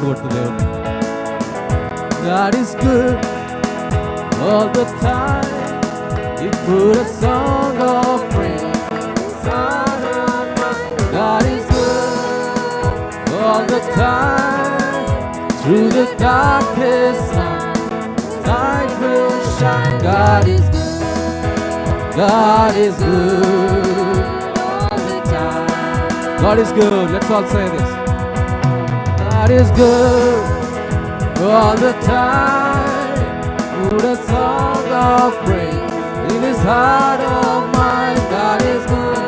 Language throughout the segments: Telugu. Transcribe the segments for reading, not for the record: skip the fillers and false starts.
చప్పట్లు కొడుతూ దేవుడు. God is good all the time. He put a song of praise inside of mine. God is good all the time. Through the darkest night, light will shine. God is good. God is good all the time. God is good. Let's all say this. God is good all the time. Put a song of praise in His heart of mine. God is good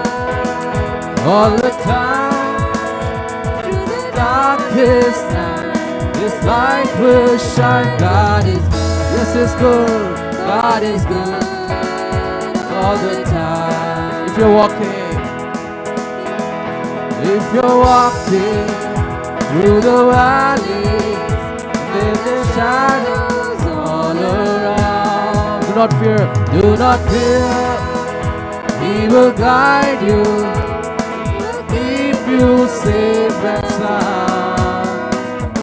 all the time. Through the darkest night, His light will shine. God is good. Yes, it's good. God is good all the time. If you're walking through the valleys, there's the shadows all around. Do not fear. He will guide you, keep you safe and sound.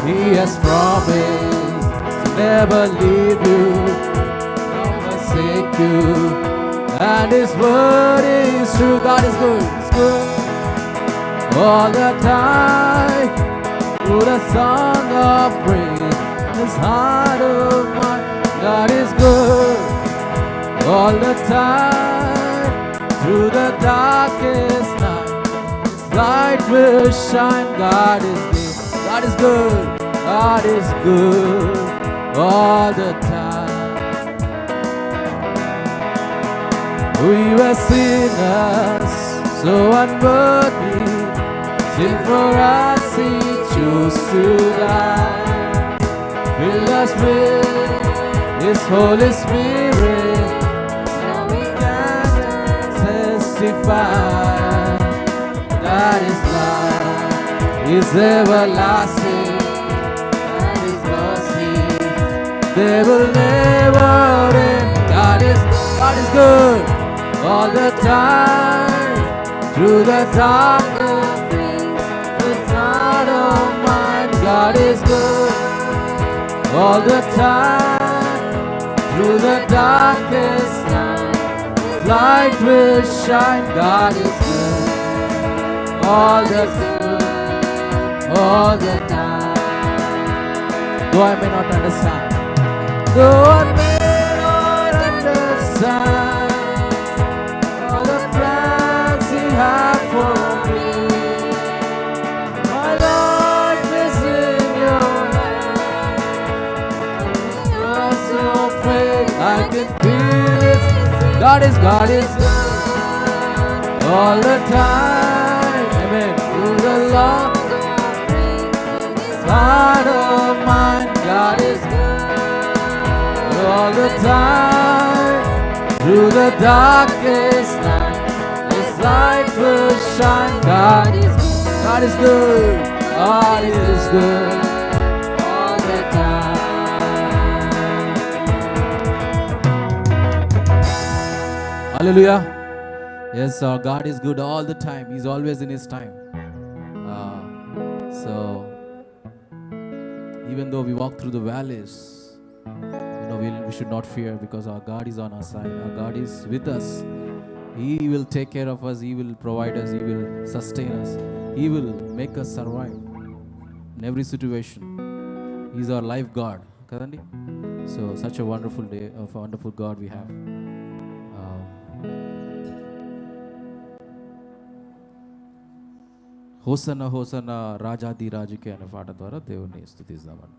He has promised to never leave you, nor forsake you, and His word is true. God is good. It's good all the time. Put a song of praise in His heart of mine. God is good all the time. Through the darkest night, His light will shine. God is good. God is good. God is good all the time. We were sinners, so unworthy. Sin for us He chose to die. Fill us with His Holy Spirit, now we can testify that His love is everlasting, and His mercy they will never end. God is good all the time. Through the darkness, God is good all the time. Through the darkest night, light will shine. God is good all the time. Though I may not understand, all the plans He had for me, my life is in Your hands. So faith I can feel it. God is good all the time. Amen. Through the long heart of mine, God is good all the time. Through the darkest night, His light will shine. God is good. God is good. God is good all the time. Hallelujah. Yes, our God is good all the time. He's always in His time. So even though we walk through the valleys, we should not fear, because our God is on our side. Our God is with us. He will take care of us. He will provide us. He will sustain us. He will make us survive in every situation. He's our life God. So such a wonderful day, of a wonderful God we have. Hosanna hosanna రాజాది రాజుకే అనే పాట ద్వారా దేవుని స్తుతిద్దామని.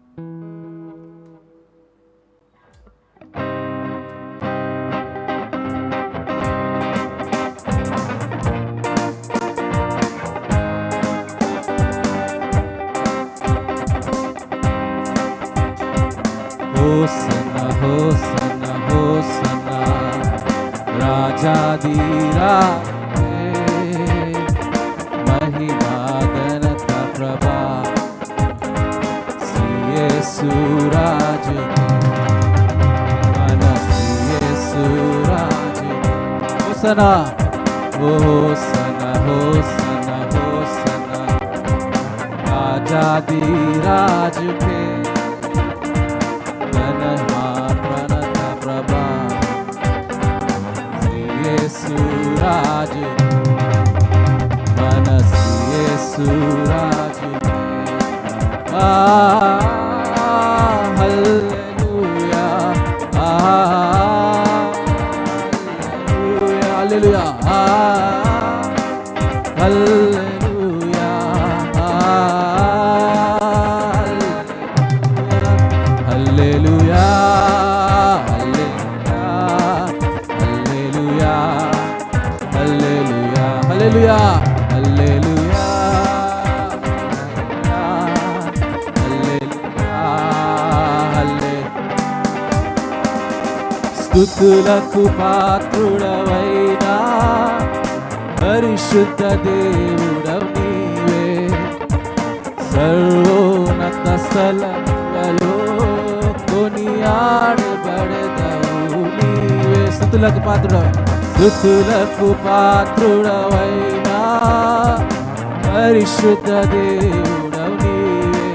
హోసన్న హోసన్న హోసన్న రాజాది రాజే, మహిమా ఘనత ప్రభా యేసు రాజుకే, మన యేసు రాజుకే. హోసన్న హోసన్న హోసన్న హోసన్న రాజాది రాజాది రాజుకే ఘనమా ప్రణత ప్రభా యేసు రాజు మన యేసు రాజు హల్లెలూయా hallelujah hallelujah hallelujah hallelujah hallelujah hallelujah హల్లెలూయా స్తుతులకు పాత్రుడవైనా పరిశుద్ధ దేవుడవు నీవే సర్వోన్నత స్థలములలో కొనియాడబడెదవు నీవే స్తుతులకు పాత్రుడవైనా పరిశుద్ధ దేవుడవు నీవే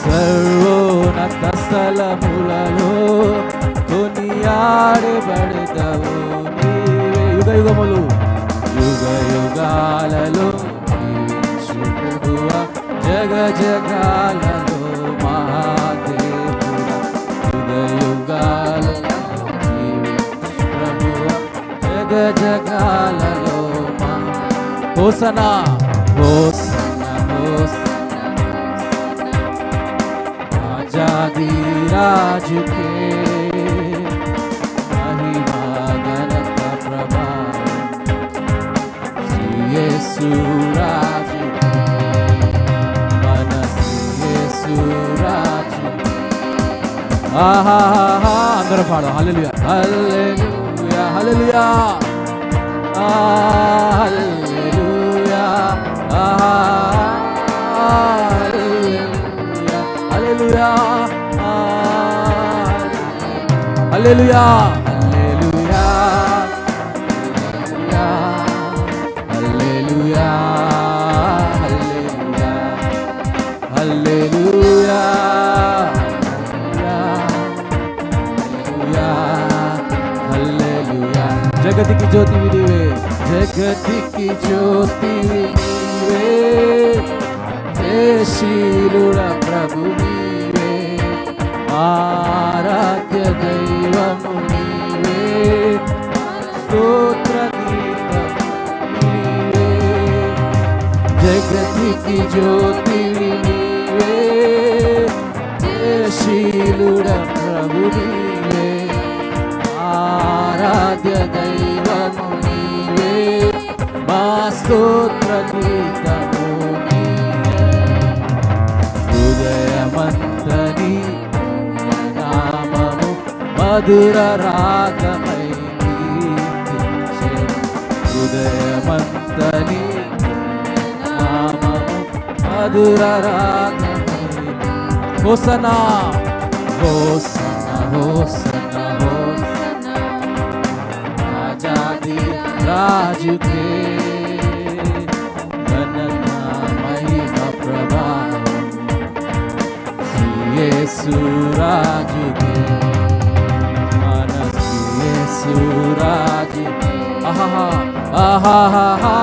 సర్వోన్నత స్థలములలో కొనియాడబడెదవు నీవే యుగ యుగములు యుగ యుగాలలో జీవించుటకువా జగ జగాలలో మహాదేవుడా యుగ యుగాలలో జీవించు ప్రభువా జగ జగాలలో హోసనా హోసనా హోసనా రాజాది రాజుకే యేసు రాజు మన యేసు రాజు అందరూ పాడు హల్లెలూయా హల్లెలూయా హల్లెలూయా హల్లెలూయా హల్లెలూయా హల్లెలూయా జగతికి జ్యోతివి నీవే జగతికి జ్యోతివి నీవే జయశీలుడ ప్రభు నీవే ఆరాధ్య దైవము నీవే స్తోత్ర గీతము నీవే జగతికి జ్యోతివి నీవే జయశీలుడ ప్రభు నీవే ఆరాధ్య దైవము నీవే మా స్తోత్ర గీతము నీవే హృదయమంతని నామము మధుర రాగమై కీర్తించే హృదయమంతని నామము మధుర రాగమై హోసనా హోసనా హోసనా హోసనా రాజాది రాజుకే ఘనత మహిమ ప్రభావం యేసు రాజుకే మన యేసు రాజుకే ఆహా ఆహా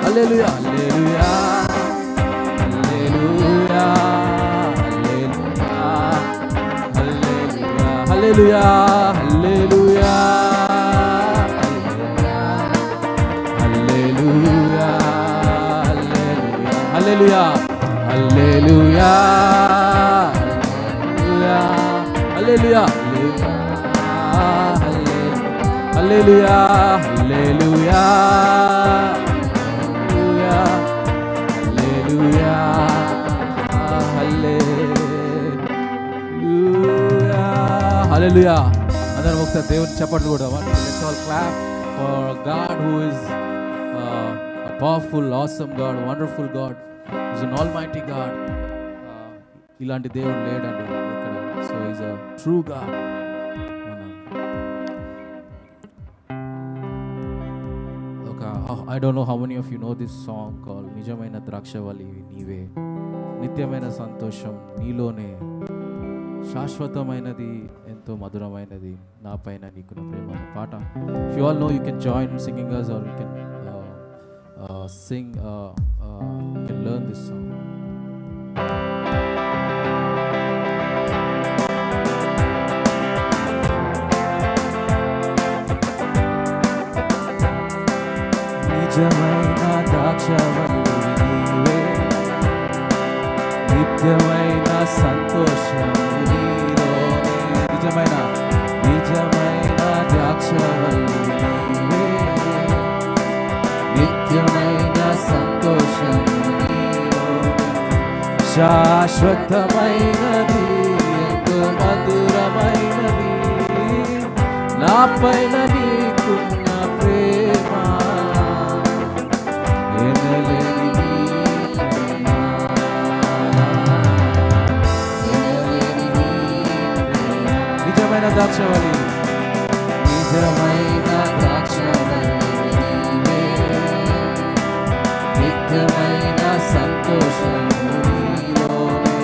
హల్లెలూయా hallelujah hallelujah hallelujah hallelujah hallelujah hallelujah hallelujah hallelujah hallelujah hallelujah hallelujah అందరం ఒకసారి దేవుని చప్పట్లు కూడా let's all clap for God who is a powerful awesome God wonderful God is an almighty God. ఇలాంటి దేవుడు లేడండి ఇక్కడ. So is a true God. I don't know how many of you know this song called నిజమైన ద్రాక్షవల్లి నీవే, నిత్యమైన సంతోషం నీలోనే, శాశ్వతమైనది ఎంతో మధురమైనది నా పైన నీకున్న ప్రేమ అనే పాట. If you all know, you can join singing us, or you can sing, you can learn this song. నిజమైన ద్రాక్షవల్లి నీవే, నిత్యమైన సంతోషం నీలోనే. నిజమైన ద్రాక్షవల్లి నీవే, నిత్యమైన సంతోషం నీలోనే, శాశ్వతమైనది ఎంతో మధురమైనది నా పైన నీకున్న ప్రేమ. నిజమైన ద్రాక్షవల్లి, నిజమైన ద్రాక్షవల్లి నీవే, నిత్యమైన సంతోషం నీలోనే,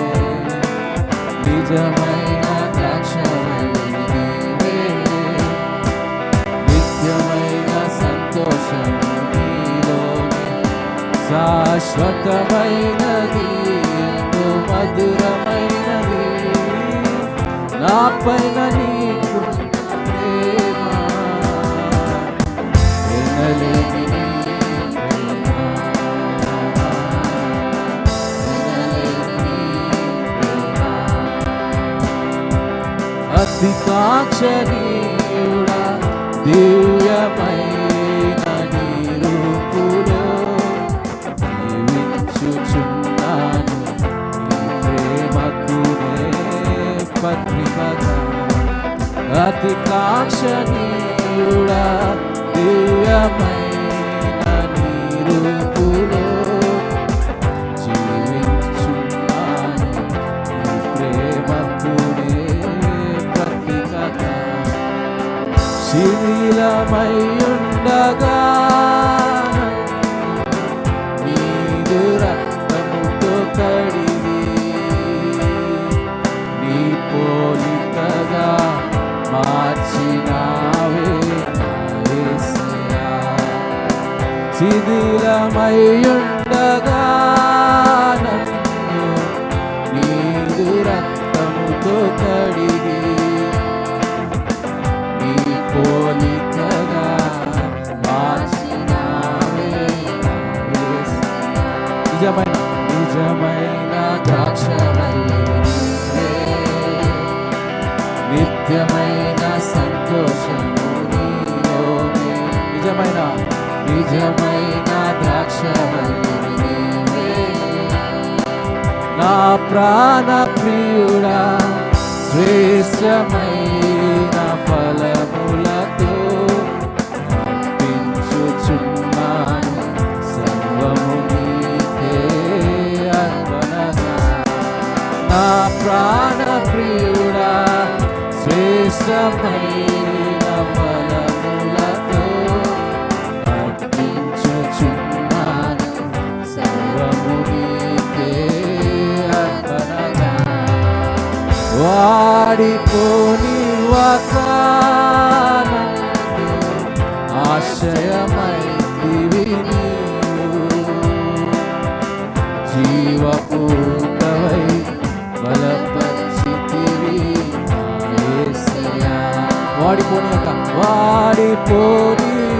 నిజమైన ద్రాక్షవల్లి నీవే, నిత్యమైన సంతోషం నీలోనే, శాశ్వతమైనది ఎంతో మధురమైనది నా పైన నీకున్న ప్రేమ. ఎనలేని ప్రేమ, ఎనలేని ప్రేమ, అతి కాంక్షణీయుడా దివ్యమైన నీ రూపులో జీవించుచున్నాను నీ ప్రేమకునే పత్రికగా. అతి కాంక్షణీయుడా దివ్యమైన నీ రూపులో జీవించున్నాను నీ ప్రేమకునే పత్రికగా. శిథిలమయ్యుండగా నీదు రక్తముతో కడిగి నీ పోలికగా మార్చినావే యేసయ్యా. శిథిలమయ్యుండగా నన్ను నీదు రక్తముతో కడిగి నీ పోలికగా మార్చినావే యేసయ్యా. నిజమైన ద్రాక్షవల్లి నీవే, నిత్యమైన సంతోషం నీలోనే. నిజమైన ద్రాక్షవల్లి నీవే, నా ప్రాణ ప్రియుడా శ్రేష్టమైన ఫలములతో అర్పించుచున్నాను సర్వము నీకే అర్పణగా. నా ప్రాణ ప్రియుడా శ్రేష్టమైన ఫలములతో అర్పించుచున్నాను సర్వము నీకే అర్పణగా. వాడిపోని వాగ్దానములు ఆశ్రయమైతివి నీవు, జీవపూతవై బలపరిచితివి యేసయ్యా. వాడిపోని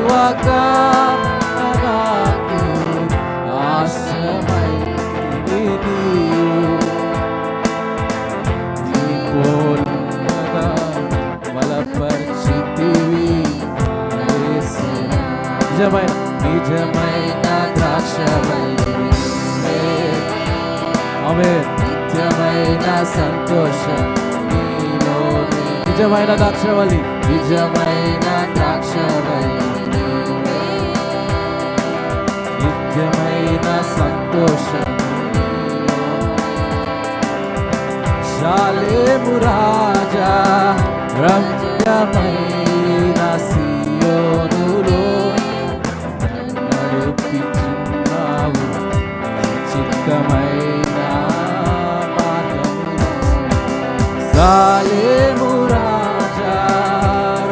వాగ్దానములకు ఆశ్రయమైతివి నీవు, బలపరిచితివి యేసయ్యా. నిజమైన ద్రాక్షవల్లి నీవే, ఆమేన్, నిత్యమైన సంతోషం నీలోనే. నిజమైన ద్రాక్షవల్లి, నిజమైన ద్రాక్షవల్లి నీవే, నిత్యమైన సంతోషం సాలేము రాజా రమ్యమైన సియోనులో నడిపించున్నావు చిత్తమైన మార్గములో సాలేము రాజా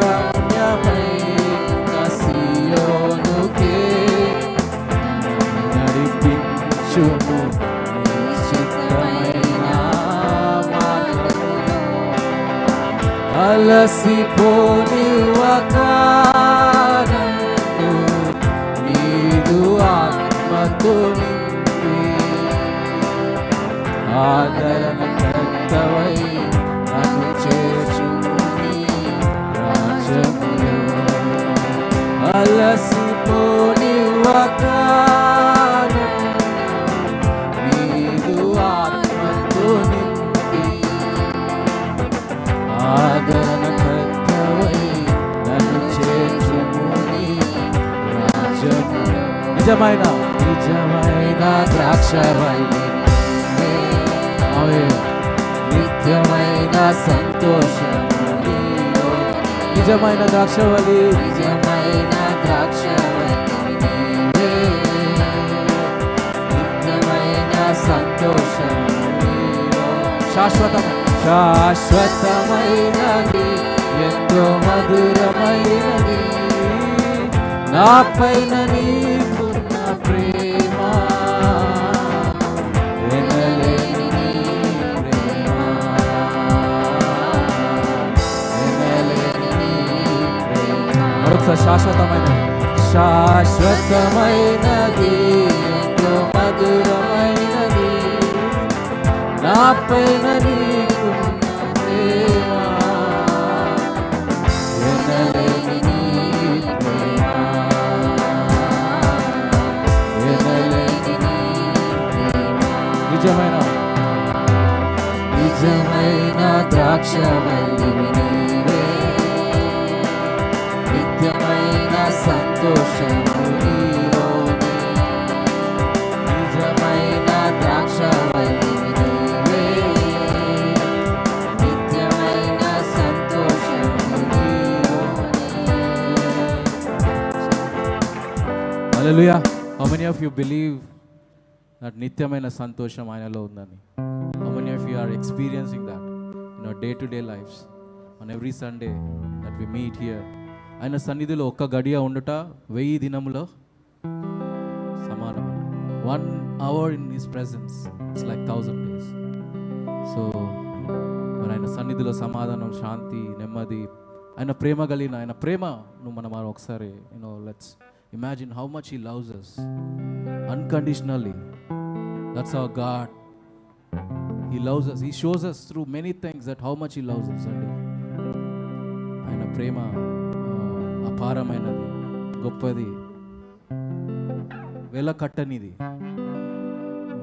రమ్యమైన సియోనుకే నడిపించుము అలసిపోనివ్వక నన్ను నీదు ఆత్మతో నింపి ఆదరణకర్తవై నన్ను చేర్చుము నీ రాజ్యములో అలసిపోనివ్వక నీదు ఆత్మతో నింపి ఆదరణకర్తవై నన్ను చేర్చుము నీ రాజ్యములో నిజమైన ద్రాక్షవల్లి నిత్యమైన సంతోషము నీలో నిజమైన ద్రాక్షవల్లి నిత్యమైన ద్రాక్షవల్లి నిత్యమైన సంతోషము నీలో శాశ్వతమైనది ఎంతో మధురమైనది నాపైన నీకున్న ప్రేమ ఎనలేని నీ ప్రేమ ఎనలేని నీ ప్రేమ మరొకసారి శాశ్వతమైనది ఎంతో మధురమైనది నాపైన నీకున్న ప్రేమ ఎనలేని నీ ప్రేమ ఎనలేని నీ ప్రేమ నిజమైన ద్రాక్షవల్లి నీవే నిత్యమైన సంతోషము నీలోనే నిజమైన ద్రాక్షవల్లి Hallelujah. How many of you believe that నిత్యమైన సంతోషం ఆయనలో ఉందని? How many of you are experiencing that in our day-to-day lives? On every Sunday that we meet here. ఆయన సన్నిధిలో ఒక్క గడియ ఉండుట 1000 దినములో సమానం. 1 hour in his presence it's like 1000 days. So మరి ఆయన సన్నిధిలో సమాధానం, శాంతి, నెమ్మది, ఆయన ప్రేమ కలిగిన ఆయన ప్రేమ మనం ఒకసారి let's imagine how much he loves us unconditionally. That's our God. He loves us. He shows us through many things that how much he loves us. ఆయన ప్రేమ అపారమైనది, గొప్పది, వెలకట్టనిది.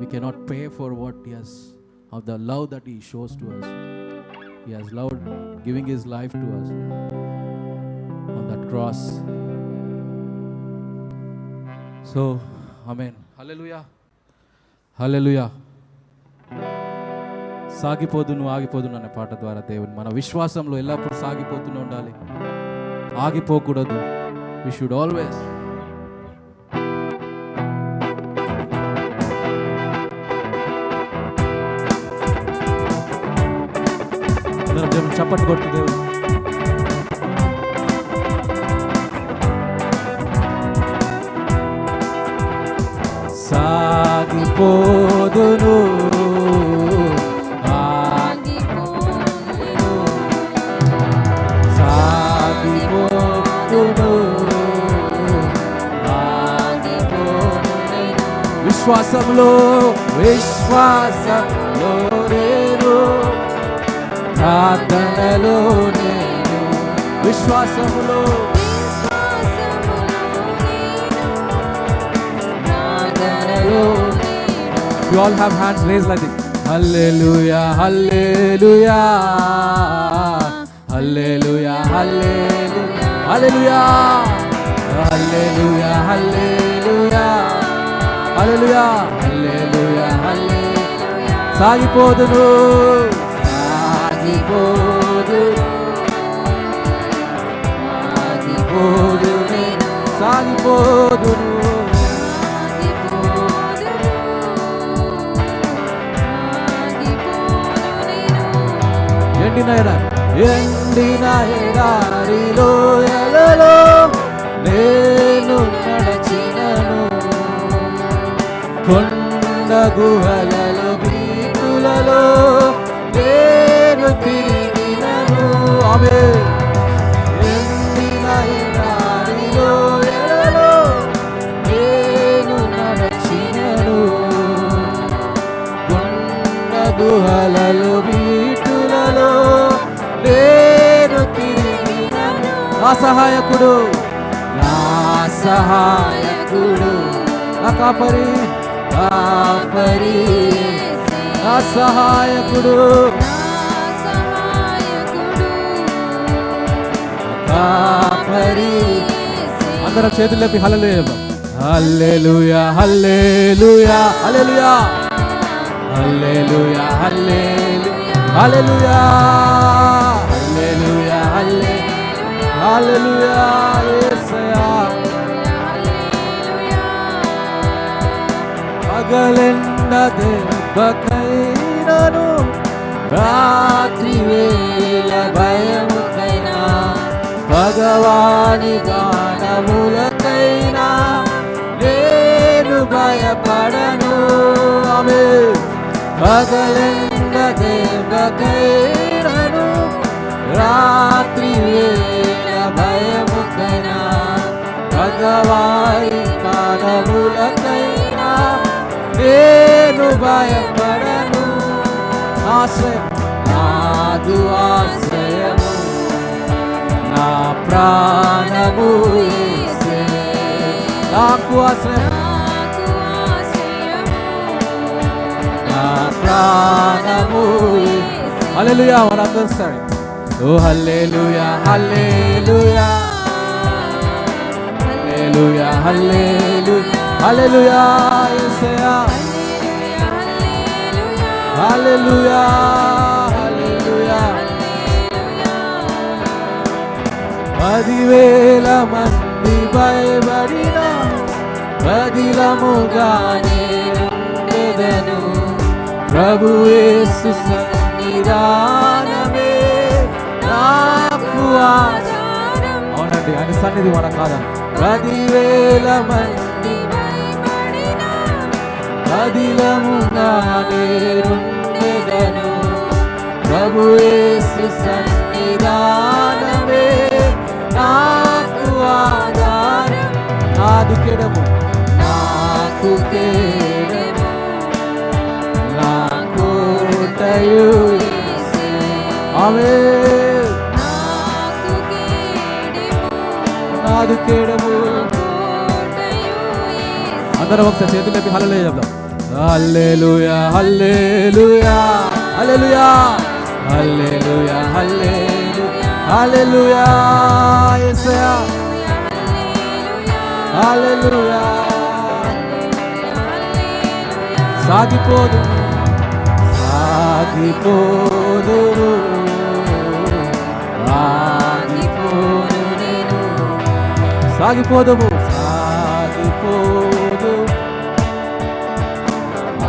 We cannot pay for what he has, of the love that he shows to us. He has loved giving his life to us on that cross. So, amen. Hallelujah. Hallelujah. సాగిపోదును ఆగిపోదును అనే పాట ద్వారా దేవుని మన విశ్వాసంలో ఎల్లప్పుడూ సాగిపోతూనే ఉండాలి, ఆగిపోకూడదు. We should always చప్పట్లు కొట్టు దేవుడు. సాగిపోదును విశ్వాసంలో నేను ప్రార్థనలో నేను విశ్వాసంలో You all have hands raised like this. Hallelujah, hallelujah, hallelujah, hallelujah, hallelujah, hallelujah, hallelujah, hallelujah, hallelujah, hallelujah. సాగిపోదును సాగిపోదును ఎండిన ఎడారిలో ఎలలో నేను నడచినను, కొండ గుహలలో బీటులలో నేను తిరిగినను. ఆమె ఎండిన ఎడారిలో ఎలలో నేను నడచినను, కొండ గుహలలో బీటులలో నేను తిరిగినను. నా సహాయకుడు నా కాపరి నా సహాయకుడు కాపరి. అందరం చేతులు లేపి హల్లెలూయా hallelujah hallelujah hallelujah hallelujah hallelujah hallelujah హల్లెలూయా యేసయ్యా. పగలెండ దెబ్బకైనను, రాత్రి వేళ భయముకైనా, భగవాని గానములకైనా నేను భయపడను. ఆమె పగలెండ దెబ్బకైనను, రాత్రి వేళ భయముకైనా, భగవాని గానములకైనా నేను భయపడను. ఆశ్రయం నాదు ఆశ్రయము, నా ప్రాణము యేసే. నాకు ఆశ్రయం నా ప్రాణము. హల్లెలూయా. మనందరం సరే ఓ హల్లెలూయా హల్లెలూయా హల్లెలూయా హల్లెలూయా హల్లెలూయా యేసయ్యా. హల్లెలూయా హల్లెలూయా. 10,000 మంది భయపడిన బదిలముగానే ఉండెదను, ప్రభు యేసు సన్నిధానమే నాకు ఆధారం. అవునండి, ఆయన సన్నిధి మన కాదా. 10,000 మంది బదిలముగానే ఉండెదను, ప్రభు యేసు సన్నిధానమే నాకు ఆధారం. నాదు కేడము నాకు కేడము, నా కోటయు యేసే. ఆమేన్. నాదు కేడము. అందరం ఒకసారి చేతులు లేపి హల్లెలూయా చెప్దాం. హల్లెలూయా హల్లెలూయా హల్లెలూయా హల్లెలూయా హల్లెలూయా హల్లెలూయా యేసయ్యా. హల్లెలూయా. సాగిపోదును సాగిపోదును సాగిపోదుము సాగిపోదు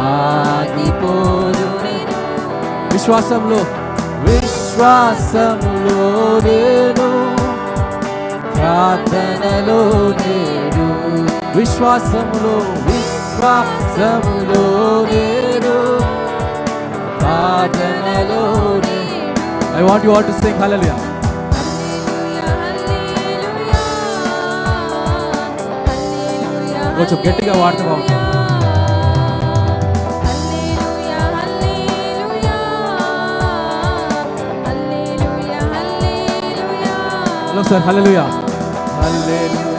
ఆగిపోదు. విశ్వాసంలో నేను, ప్రార్థనలో నేను, విశ్వాసములో నేను, ప్రార్థనలో నేను. I want you all to sing hallelujah. కొంచెం గట్టిగా వాడుతూ బాగుంటుంది. Hello sir. Hallelujah hallelujah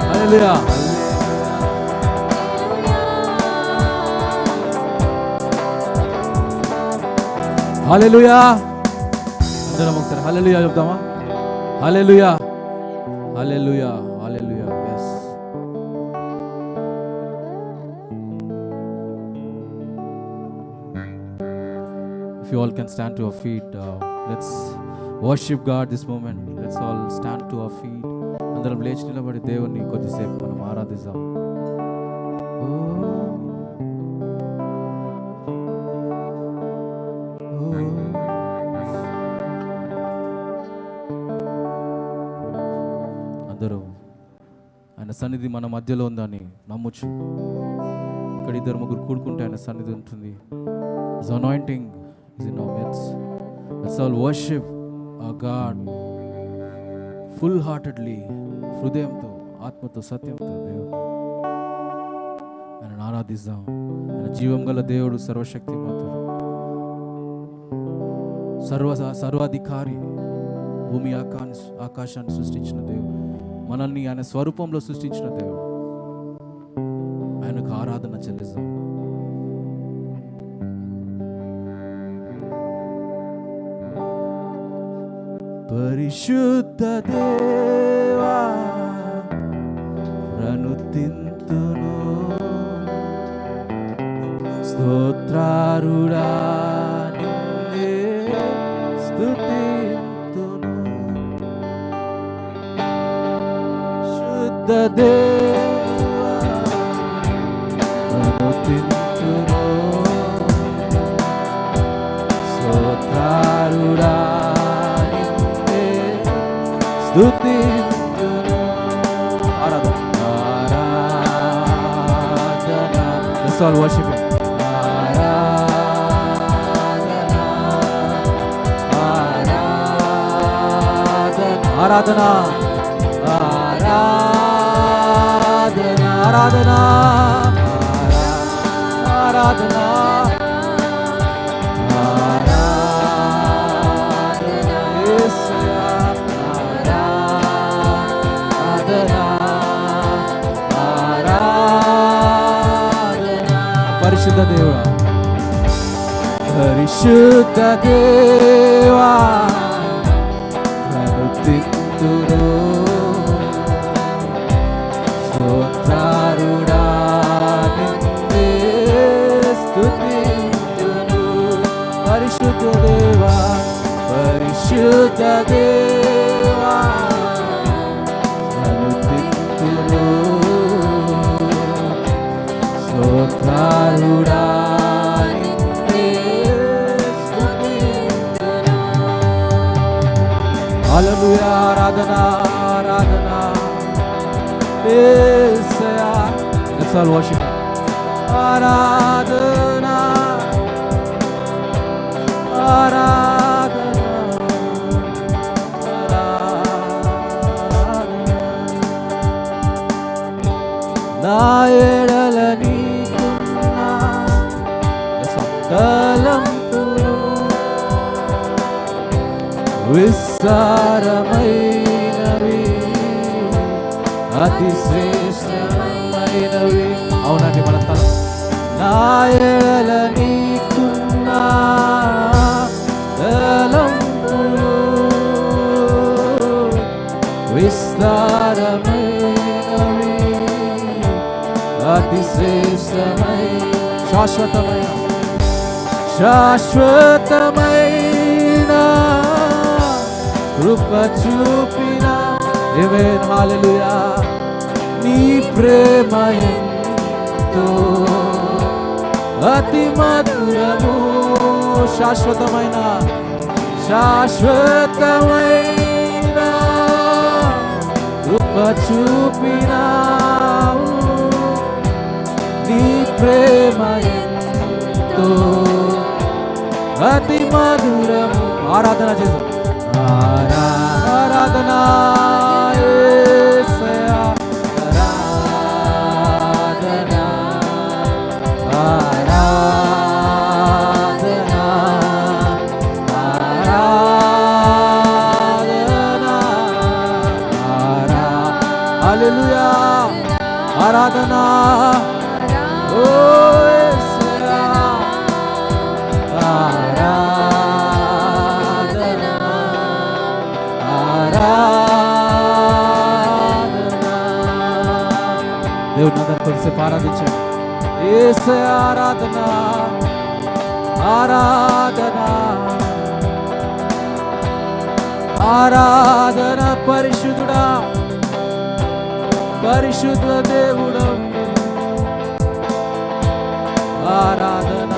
hallelujah. Hallelujah. అందరం ఒకసారి హల్లెలూయా చెప్తామా. హల్లెలూయా hallelujah hallelujah. yes you all can stand to our feet, let's worship God this moment. Let's all stand to our feet. అందరం లేచి నిలబడి దేవుని కొద్దిసేపు మనం ఆరాధిద్దాం. అందరూ ఆయన సన్నిధి మన మధ్యలో ఉందని నమ్ముచు. ఇక్కడ ఇద్దరు ముగ్గురు కూడుకుంటే ఆయన సన్నిధి ఉంటుంది. His anointing is in our midst. Let's all worship our God full heartedly, హృదయంతో, ఆత్మతో, సత్యంతో దేవుడు ఆయన ఆరాధిద్దాం. ఆయన జీవం గల దేవుడు, సర్వశక్తిమంతుడు, సర్వాధికారి, భూమి ఆకాశాన్ని సృష్టించిన దేవుడు, మనల్ని ఆయన స్వరూపంలో సృష్టించిన దేవుడు. ఆయనకు ఆరాధన చెల్లిద్దాం. పరిశుద్ధ దేవా ప్రణుతింతును, స్తోత్రారుడా నిన్నే స్తుతింతును. శుద్ధ దేవా ప్రణుతింతును, స్తోత్రారుడా స్తుతింతును. ఆరాధన, ఆరాధన. Let's all worship Him. ఆరాధన, ఆరాధన, ఆరాధన, ఆరాధన, ఆరాధన, పరిశుద్ధ దేవా, పరిశుద్ధ దేవా ప్రణుతింతును, స్తోత్రారుడా నిన్నే స్తుతింతును. పరిశుద్ధ దేవా, పరిశుద్ధ దేవా ప్రణుతింతును, స్తోత్రారుడా నిన్నే స్తుతింతును. హల్లెలూయా. ఆరాధన, ఆరాధన. యేసయ్యా. Let's all worship. ఆరాధన, ఆరాధన, ఆరాధన. నా ఎడల నీకున్న తలంపులు విస్తారమైనవి, అతి శ్రేష్టమైనవి. అవునండి, మన తలం. నా ఎడల నీకున్న తలంపులు విస్తారమైనవి, అతి శ్రేష్టమైన, శాశ్వతమైన, శాశ్వతమైన కృప చూపిన. ఆమేన్, హల్లెలూయా. నీ ప్రేమ ఎంతో అతి మధురము, శాశ్వతమైన, శాశ్వతమైన కృప చూపినావు. నీ ప్రేమ ఎంతో అతి మధురము. ఆరాధన చేద్దాం. ఆరాధన, యేసయ్యా. ఆరాధన, ఆరాధన, ఆరాధన, హల్లెలూయా. ఆరాధన, ఓ యేసయ్యా. ఆరాధన, ఆరాధన. దేవుని అందరితో కలిసి ఆరాధించండి. యేసయ్యా. ఆరాధన, ఆరాధన ఆరాధన పరిశుద్ధుడా పరిశుద్ధ దేవుడా ఆరాధన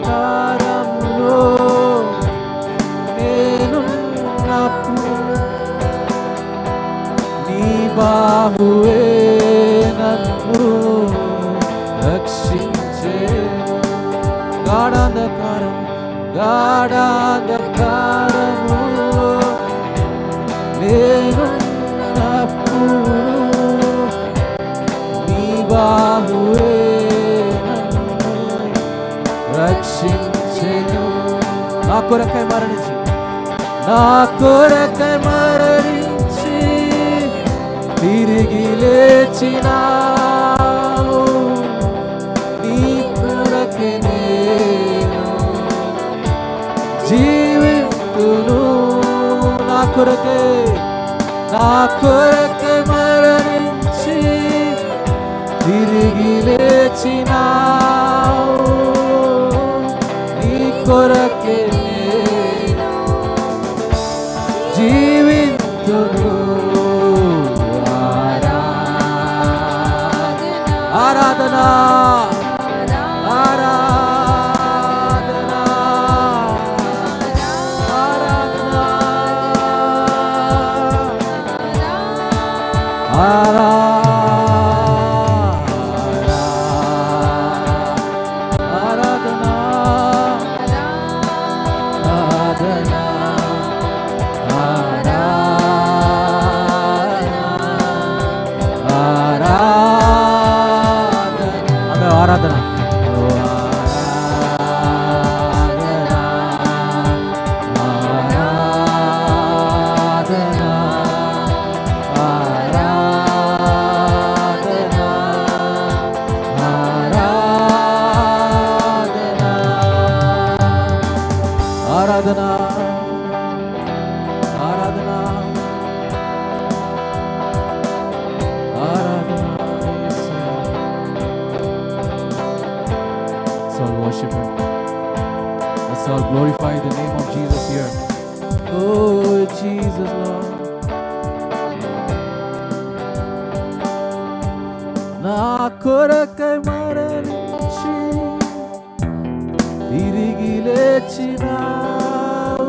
గాఢాంధకారములో నేనున్నప్పుడు నీ బాహువే నన్ను రక్షించే గాఢాంధకారములో నేనున్నప్పుడు నీ బాహువే నన్ను రక్షించెను. నా కొరకై మరణించి తిరిగి లేచినావు. నీ కొరకే నేను జీవితును. నా కొరకే మరణించి తిరిగి లేచినావు. నీ కొరకే నేను జీవితును. ఆరాధన ఆరాధన ఆరాధన ఆరాధన ఆరాధన ఆరాధన ఆరాధన ఆరాధన. Let's all worship Him. Let's all glorify the name of Jesus here. Oh Jesus Lord. నా కొరకై మరణించి తిరిగి లేచినావు.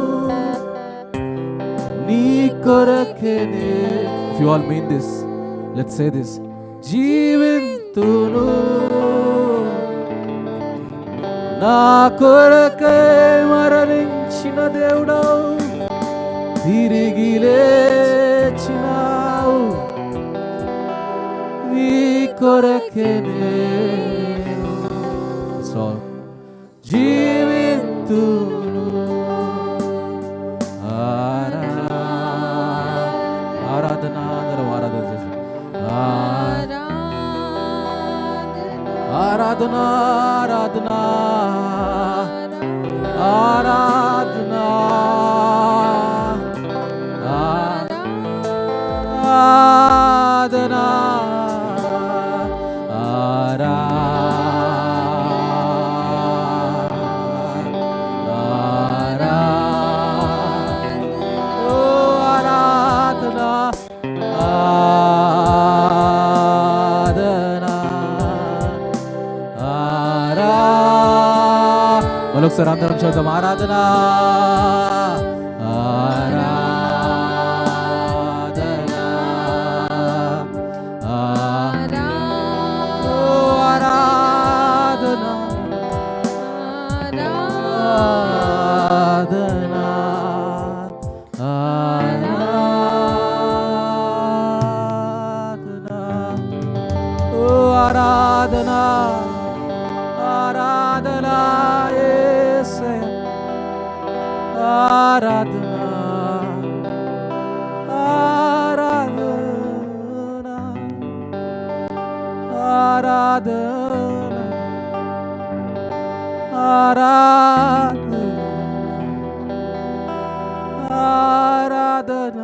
నీ కొరకే if you all mean this, let's say this. జీవితును నా కొరకై మరణించిన దేవుడా తిరిగి లేచినావు. నీ కొరకే నేను జీవితును. ఆరాధన అందరం ఆరాధన చేస్తాం. ఆరాధన ఆరాధన ఆరాధన ఆరాధన ఒకసారి అందరం చూద్దాం. ఆరాధన ఆరాధన ఆరాధన ఆరాధన ఆరాధన ఓ ఆరాధన ఆరాధన ఆరాధన ఆరాధన ఆరాధన ఆరాధన ఆరాధన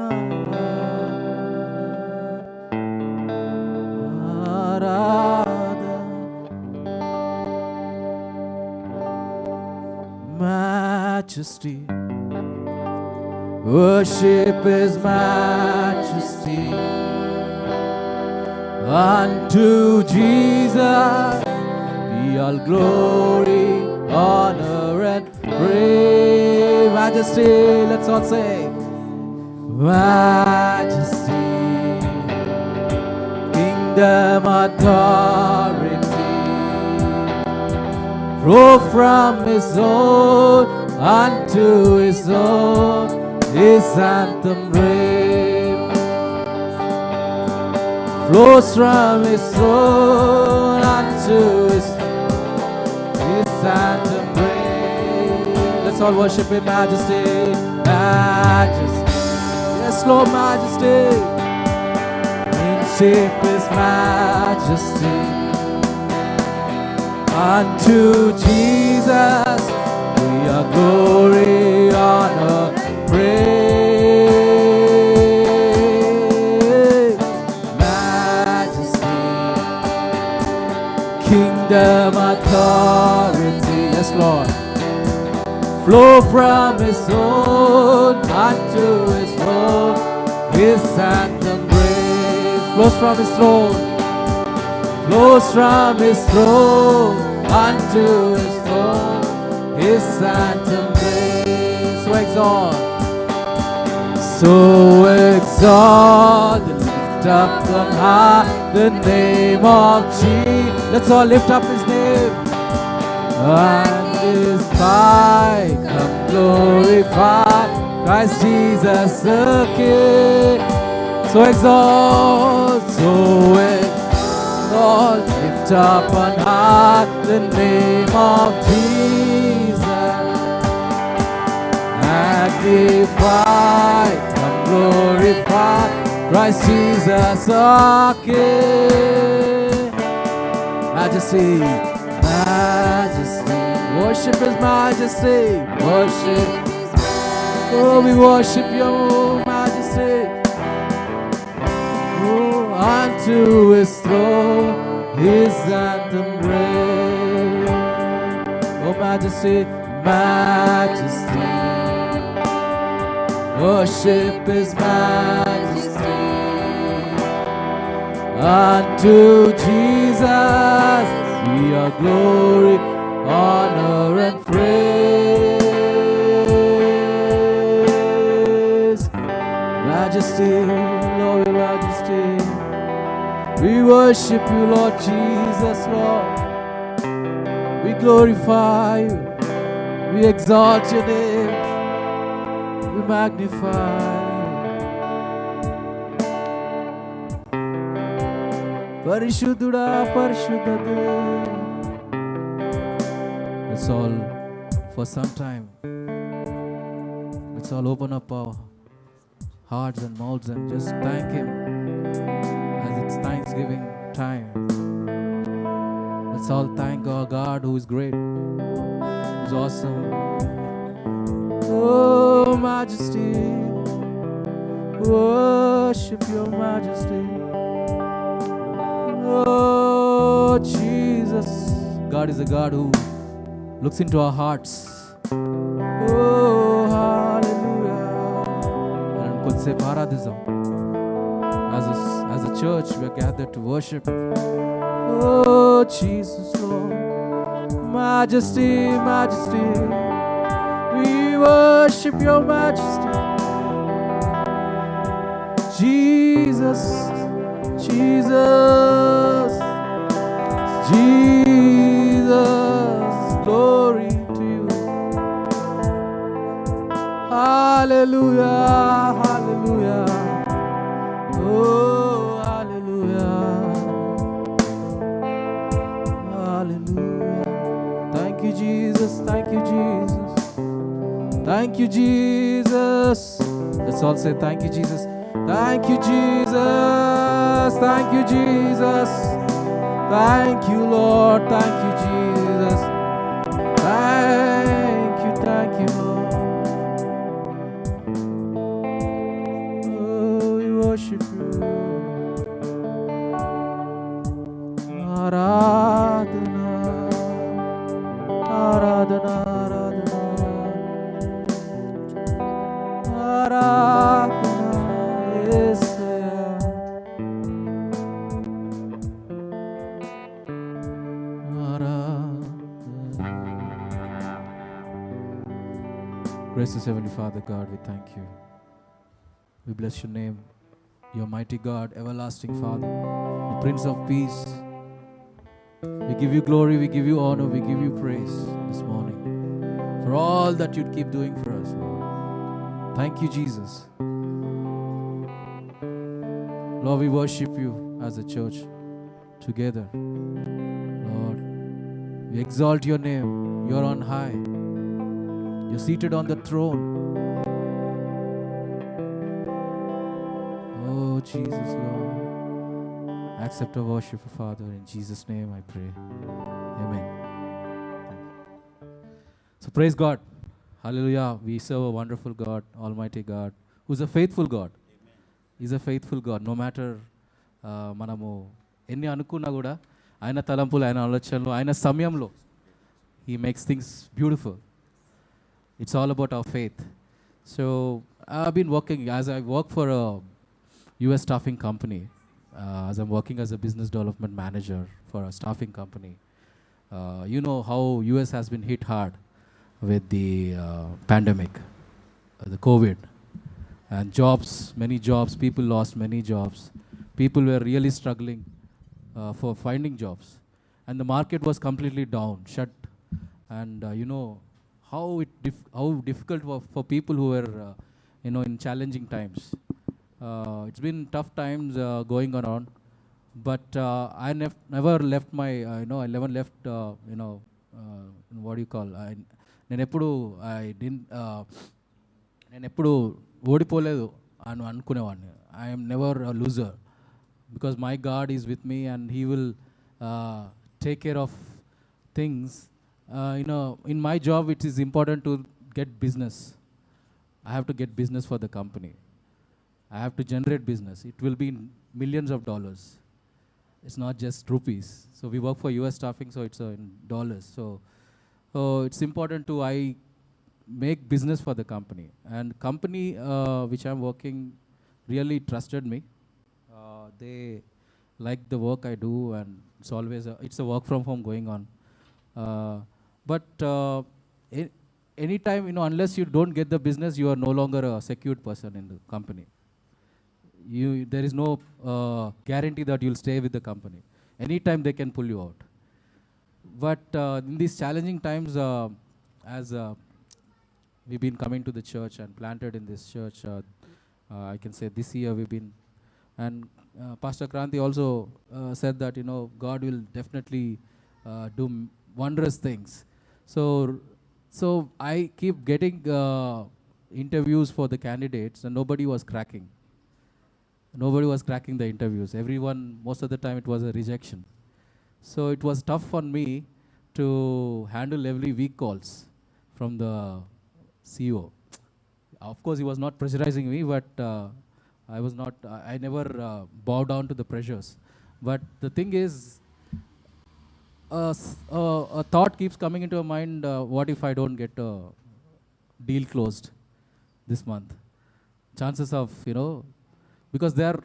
ఆరాధన majesty. Worship His majesty. Unto Jesus be all glory, honor, and praise. Majesty, let's all say. Majesty, kingdom, authority, flow from His own unto His own. His anthem brave flows from His throne unto His anthem brave. Let's all worship Him, majesty, majesty. Yes, Lord, majesty. Worship His majesty. Unto Jesus we are glory, honor, praise. Majesty, kingdom, authority, yes, Lord, flow from His throne unto His throne. His anthem brave flows from His throne, flows from His throne unto His throne. His anthem brave. So exalt, lift up on high the name of Jesus. Let's all lift up His name. And His fight, come glorify Christ Jesus the King. So exalt, lift up on high the name of Jesus. Magnify, come glorify Christ Jesus our King. Majesty, majesty, worship His majesty, worship. Oh, we worship Your majesty. Oh, unto His throne, His anthem brave. Oh, majesty, majesty, worship His majesty. Unto Jesus be all glory, honor, and praise. Majesty, Lord, majesty. We worship You, Lord Jesus, Lord. We glorify You. We exalt Your name. We magnify You. Parishuddhuda, Parishuddha Dev. Let's all, for some time, let's all open up our hearts and mouths and just thank Him as it's Thanksgiving time. Let's all thank our God who is great, who is awesome. Oh, majesty, worship Your majesty. Oh, Jesus, God is a God who looks into our hearts. Oh, hallelujah. And could say paradism. As a church, we are gathered to worship. Oh, Jesus, Lord. Majesty, majesty. We worship Your majesty. Jesus, Jesus, Jesus, glory to You. Hallelujah, hallelujah. Oh, hallelujah, hallelujah. Thank You, Jesus, thank You, Jesus. Thank You, Jesus. Let's all say thank You, Jesus. Thank You, Jesus. Thank You, Jesus. Thank You, Lord. Thank You, Jesus. Thank You, Lord. Oh, we worship You. Aradhana, Aradhana, Aradhana. Gracious Heavenly Father, God, we thank you. We bless your name, your mighty God, everlasting Father, the Prince of Peace. We give you glory, we give you honor, we give you praise this morning for all that you'd keep doing for us, Lord. Thank you, Jesus. Lord, we worship you as a church together. Lord, we exalt your name. You're on high. You're seated on the throne. Oh, Jesus, Lord. Accept our worship, Father. In Jesus' name I pray. Amen. So praise God. Hallelujah. We serve a wonderful God, Almighty God, who's a faithful God. He's a faithful God. No matter మనము ఎన్ని అనుకున్నా కూడా ఆయన తలంపులు, ఆయన ఆలోచనలు, ఆయన సమయంలో He makes things beautiful. It's all about our faith. So I've been working, as I work for a US staffing company, as I'm working as a business development manager for a staffing company. You know how US has been hit hard with the pandemic, the COVID. And jobs, many jobs, people lost many jobs. People were really struggling for finding jobs. And the market was completely down, shut. And you know how difficult for people who were in challenging times. It's been tough times going on, but I never left my I never left what do you call, I didn't నేను ఎప్పుడు ఓడిపోలేదు అని అనుకునేవాడిని. I'm never a loser because my God is with me and he will take care of things. In my job it is important to get business. I have to get business for the company. I have to generate business. It will be in millions of dollars. It's not just rupees. So we work for US staffing, so it's in dollars. So it's important to make business for the company. And company which I'm working really trusted me. They like the work I do, and it's always it's a work from home going on. But anytime, unless you don't get the business, you are no longer a secured person in the company. There is no guarantee that you'll stay with the company. Anytime they can pull you out. But in these challenging times, as we've been coming to the church and planted in this church, I can say this year we've been, and Pastor Kranti also said that, God will definitely do wondrous things. So I keep getting interviews for the candidates, and nobody was cracking. Nobody was cracking the interviews. Everyone, most of the time, it was a rejection. So it was tough on me to handle every week calls from the CEO. Of course, he was not pressurizing me, but I never bow down to the pressures. But the thing is, a thought keeps coming into your mind, what if I don't get a deal closed this month? Chances of, because they are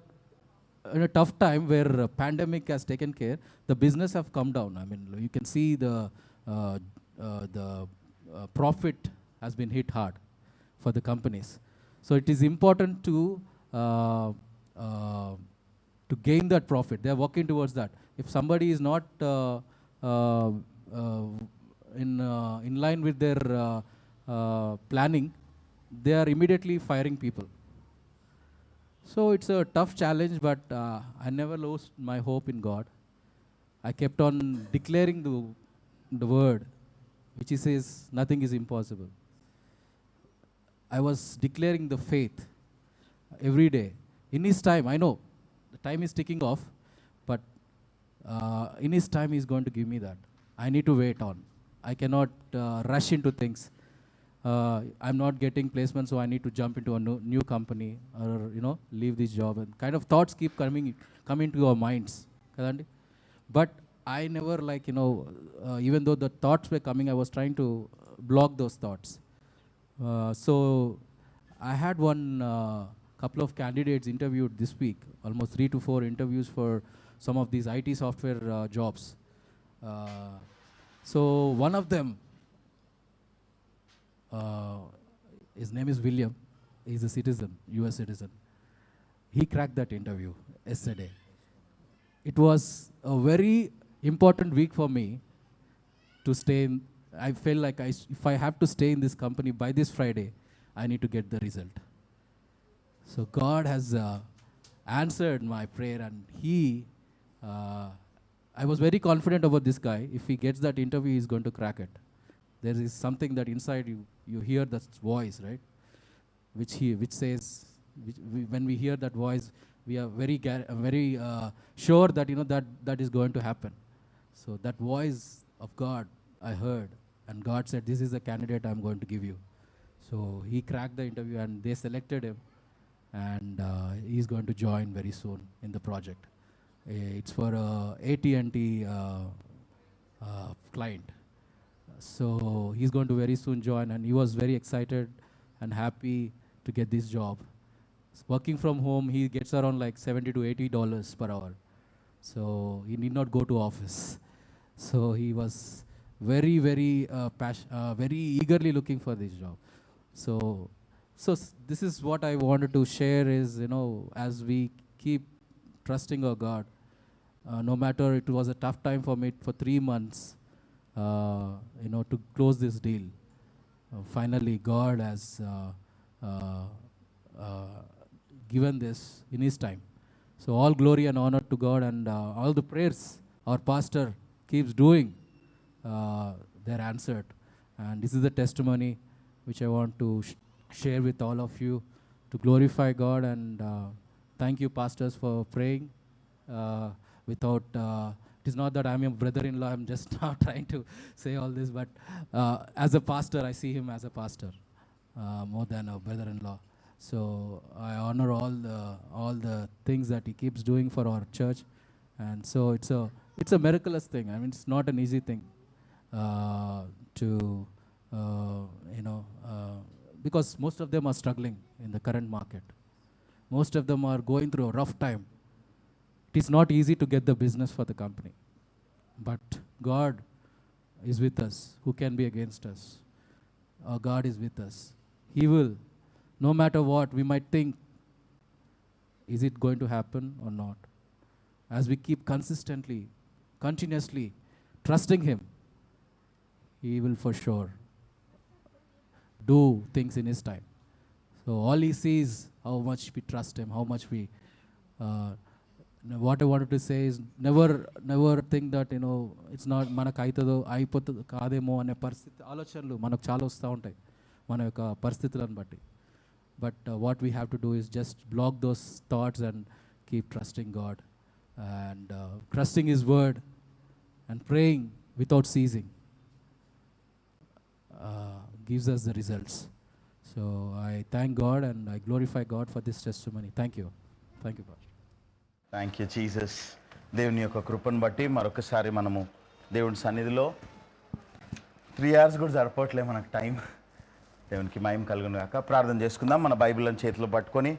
in a tough time where pandemic has taken care, the business have come down. I mean, you can see the profit has been hit hard for the companies. So it is important to gain that profit. They are working towards that. If somebody is not in line with their planning, they are immediately firing people. So it's a tough challenge, but I never lost my hope in God. I kept on declaring the word, which says nothing is impossible. I was declaring the faith every day. In His time, I know the time is ticking off, but in His time He's going to give me that. I need to wait on. I cannot rush into things. I'm not getting placement, so I need to jump into a new company, or leave this job. And kind of thoughts keep coming to your minds. But I never even though the thoughts were coming, I was trying to block those thoughts. So I had one couple of candidates interviewed this week, almost 3 to 4 interviews for some of these IT software jobs. So one of them, his name is William. He's a citizen, US citizen. He cracked that interview yesterday. It was a very important week for me to stay in. I felt like if I have to stay in this company by this Friday, I need to get the result. So God has answered my prayer, and I was very confident about this guy. If he gets that interview, he's going to crack it. There is something that inside you hear that voice, right? Which says, when we hear that voice, we are very sure that that is going to happen. So that voice of God, I heard, and God said, "This is the candidate I'm going to give you." So he cracked the interview, and they selected him, and he's going to join very soon in the project. It's for AT&T client. So he's going to very soon join, and he was very excited and happy to get this job. Working from home, he gets around like $70 to $80 per hour. So he need not go to office. So he was very eagerly looking for this job. So this is what I wanted to share is, as we keep trusting our God, no matter it was a tough time for me for 3 months, to close this deal. Finally, God has given this in His time. So all glory and honor to God, and all the prayers our pastor keeps doing, they're answered. And this is the testimony which I want to share with all of you to glorify God. And thank you, pastors, for praying. It is not that I'm your brother-in-law, I'm just now trying to say all this, but as a pastor, I see him as a pastor, more than a brother-in-law. So I honor all the things that he keeps doing for our church. And so it's a miraculous thing. I mean, it's not an easy thing because most of them are struggling in the current market. Most of them are going through a rough time. It is not easy to get the business for the company. But God is with us. Who can be against us? Our God is with us. He will, no matter what we might think, is it going to happen or not? As we keep continuously trusting Him, He will for sure do things in His time. So all He sees how much we trust Him, how much we. What I wanted to say is never think that it's not మనకు అవుతుందో అయిపోతుందో కాదేమో అనే ఆలోచనలు మనకు చాలా వస్తూ ఉంటాయి మన యొక్క పరిస్థితులను బట్టి. But what we have to do is just block those thoughts and keep trusting God and trusting His word and praying without ceasing gives us the results. So I thank God and I glorify God for this testimony. Thank you, Pastor. Thank you Jesus. దేవుని యొక్క కృపను బట్టి మరొకసారి మనము దేవుని సన్నిధిలో 3 hours కూడా సరిపోవట్లే మనకు టైం. దేవునికి మహిమ కలుగును గాక. ప్రార్థన చేసుకుందాం. మన బైబిల్ని చేతిలో పట్టుకొని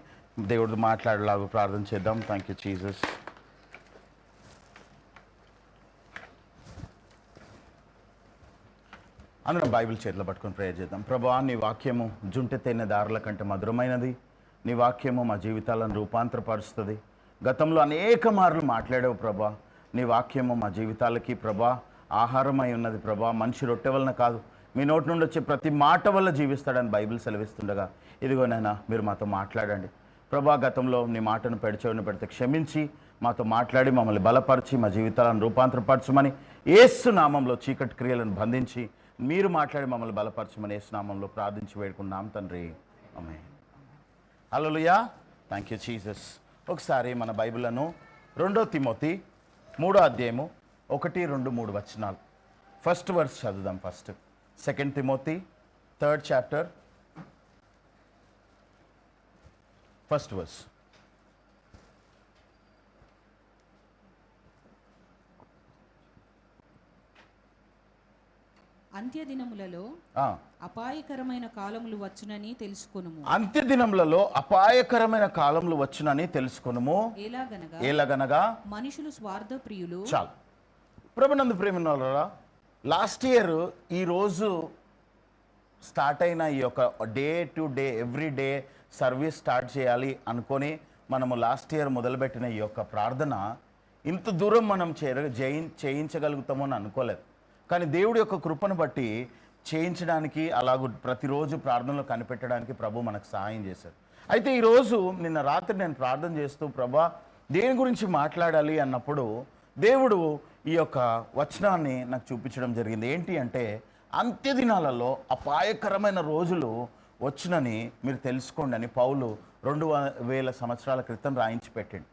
దేవుడితో మాట్లాడేలాగా ప్రార్థన చేద్దాం. Thank you Jesus. అందరం బైబిల్ చేతిలో పట్టుకొని ప్రేయర్ చేద్దాం. ప్రభువా, నీ వాక్యము జుంటె తేనె దారుల కంటే మధురమైనది. నీ వాక్యము మా జీవితాలను రూపాంతరపరుస్తుంది. గతంలో అనేక మార్లు మాట్లాడావు ప్రభా. నీ వాక్యము మా జీవితాలకి ప్రభా ఆహారమై ఉన్నది ప్రభా. మనిషి రొట్టె వలన కాదు, మీ నోటి నుండి వచ్చే ప్రతి మాట వల్ల జీవిస్తాడని బైబిల్ సెలవిస్తుండగా, ఇదిగోనైనా మీరు మాతో మాట్లాడండి ప్రభా. గతంలో నీ మాటను పెడిచెవిన పెడితే క్షమించి మాతో మాట్లాడి మమ్మల్ని బలపరిచి మా జీవితాలను రూపాంతరపరచమని యేసు నామంలో చీకటి క్రియలను బంధించి మీరు మాట్లాడి మమ్మల్ని బలపరచమని యేసు నామంలో ప్రార్థించి వేడుకున్నాం తండ్రి. ఆమేన్. హల్లెలూయా. Thank you Jesus. ఒకసారి మన బైబిల్లను 2 తిమోతి 3వ అధ్యాయము 1, 2, 3 వచనాలు ఫస్ట్ వర్స్ చదువుదాం. First 2 Timothy 3rd chapter first verse. అంత్యదినములలో ఆ, అపాయకరమైన కాలములు వచ్చునని తెలుసుకొనుము. అంత్యదినములలో అపాయకరమైన కాలములు వచ్చునని తెలుసుకొనుము. ఎలాగనగా మనుషులు స్వార్థ ప్రియులు. చాలు. ప్రభునందు ప్రేమినులారా, లాస్ట్ ఇయర్ ఈరోజు స్టార్ట్ అయిన ఈ యొక్క day to day every day service start చేయాలి అనుకొని మనము లాస్ట్ ఇయర్ మొదలుపెట్టిన ఈ యొక్క ప్రార్థన ఇంత దూరం మనం చేయించగలుగుతామో అని అనుకోలేదు. కానీ దేవుడి యొక్క కృపను బట్టి చేయించడానికి అలాగూ ప్రతిరోజు ప్రార్థనలో కనిపెట్టడానికి ప్రభు మనకు సహాయం చేశారు. అయితే ఈరోజు నిన్న రాత్రి నేను ప్రార్థన చేస్తూ ప్రభా దేని గురించి మాట్లాడాలి అన్నప్పుడు దేవుడు ఈ యొక్క వచనాన్ని నాకు చూపించడం జరిగింది. ఏంటి అంటే అంత్యదినాలలో అపాయకరమైన రోజులు వచ్చునని మీరు తెలుసుకోండి అని పౌలు 2000 సంవత్సరాల క్రితం రాయించి పెట్టండి.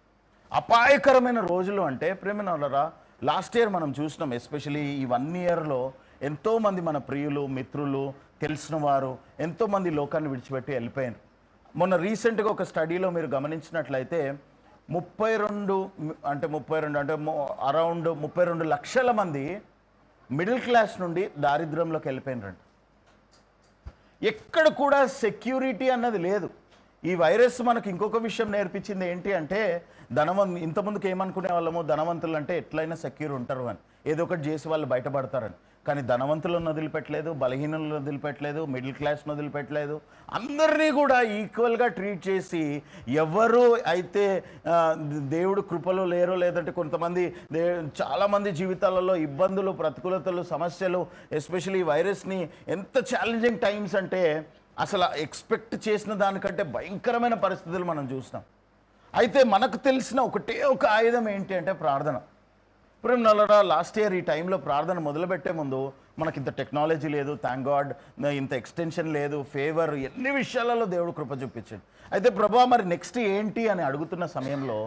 అపాయకరమైన రోజులు అంటే ప్రేమినులారా, లాస్ట్ ఇయర్ మనం చూసినాం. ఎస్పెషలీ ఈ 1 ఇయర్లో ఎంతోమంది మన ప్రియులు, మిత్రులు, తెలిసిన వారు ఎంతోమంది లోకాన్ని విడిచిపెట్టి వెళ్ళిపోయారు. మొన్న రీసెంట్గా ఒక స్టడీలో మీరు గమనించినట్లయితే 32 అరౌండ్ 32 లక్షల మంది మిడిల్ క్లాస్ నుండి దారిద్ర్యంలోకి వెళ్ళిపోయినారంట. ఎక్కడ కూడా సెక్యూరిటీ అన్నది లేదు. ఈ వైరస్ మనకు ఇంకొక విషయం నేర్పించింది ఏంటి అంటే ఇంతకుముందుకు ఏమనుకునే వాళ్ళము, ధనవంతులు అంటే ఎట్లయినా సెక్యూర్ ఉంటారు అని, ఏదో ఒకటి చేసి వాళ్ళు బయటపడతారని. కానీ ధనవంతులను వదిలిపెట్టలేదు, బలహీనులను వదిలిపెట్టలేదు, మిడిల్ క్లాస్ను వదిలిపెట్టలేదు. అందరినీ కూడా ఈక్వల్గా ట్రీట్ చేసి ఎవరు అయితే దేవుడు కృపలో లేరో, లేదంటే కొంతమంది చాలామంది జీవితాలలో ఇబ్బందులు, ప్రతికూలతలు, సమస్యలు, ఎస్పెషల్లీ ఈ వైరస్ని ఎంత ఛాలెంజింగ్ టైమ్స్ అంటే అసలు ఎక్స్పెక్ట్ చేసిన దానికంటే భయంకరమైన పరిస్థితులు మనం చూసినాం. అయితే మనకు తెలిసిన ఒకటే ఒక ఆయుధం ఏంటి అంటే ప్రార్థన. ప్రేమనల్లరా, లాస్ట్ ఇయర్ ఈ టైంలో ప్రార్థన మొదలుపెట్టే ముందు మనకి ఇంత టెక్నాలజీ లేదు, థ్యాంక్ గాడ్, ఇంత ఎక్స్టెన్షన్ లేదు, ఫేవర్, ఎన్ని విషయాలలో దేవుడు కృప చూపించాడు. అయితే ప్రభా మరి నెక్స్ట్ ఏంటి అని అడుగుతున్న సమయంలో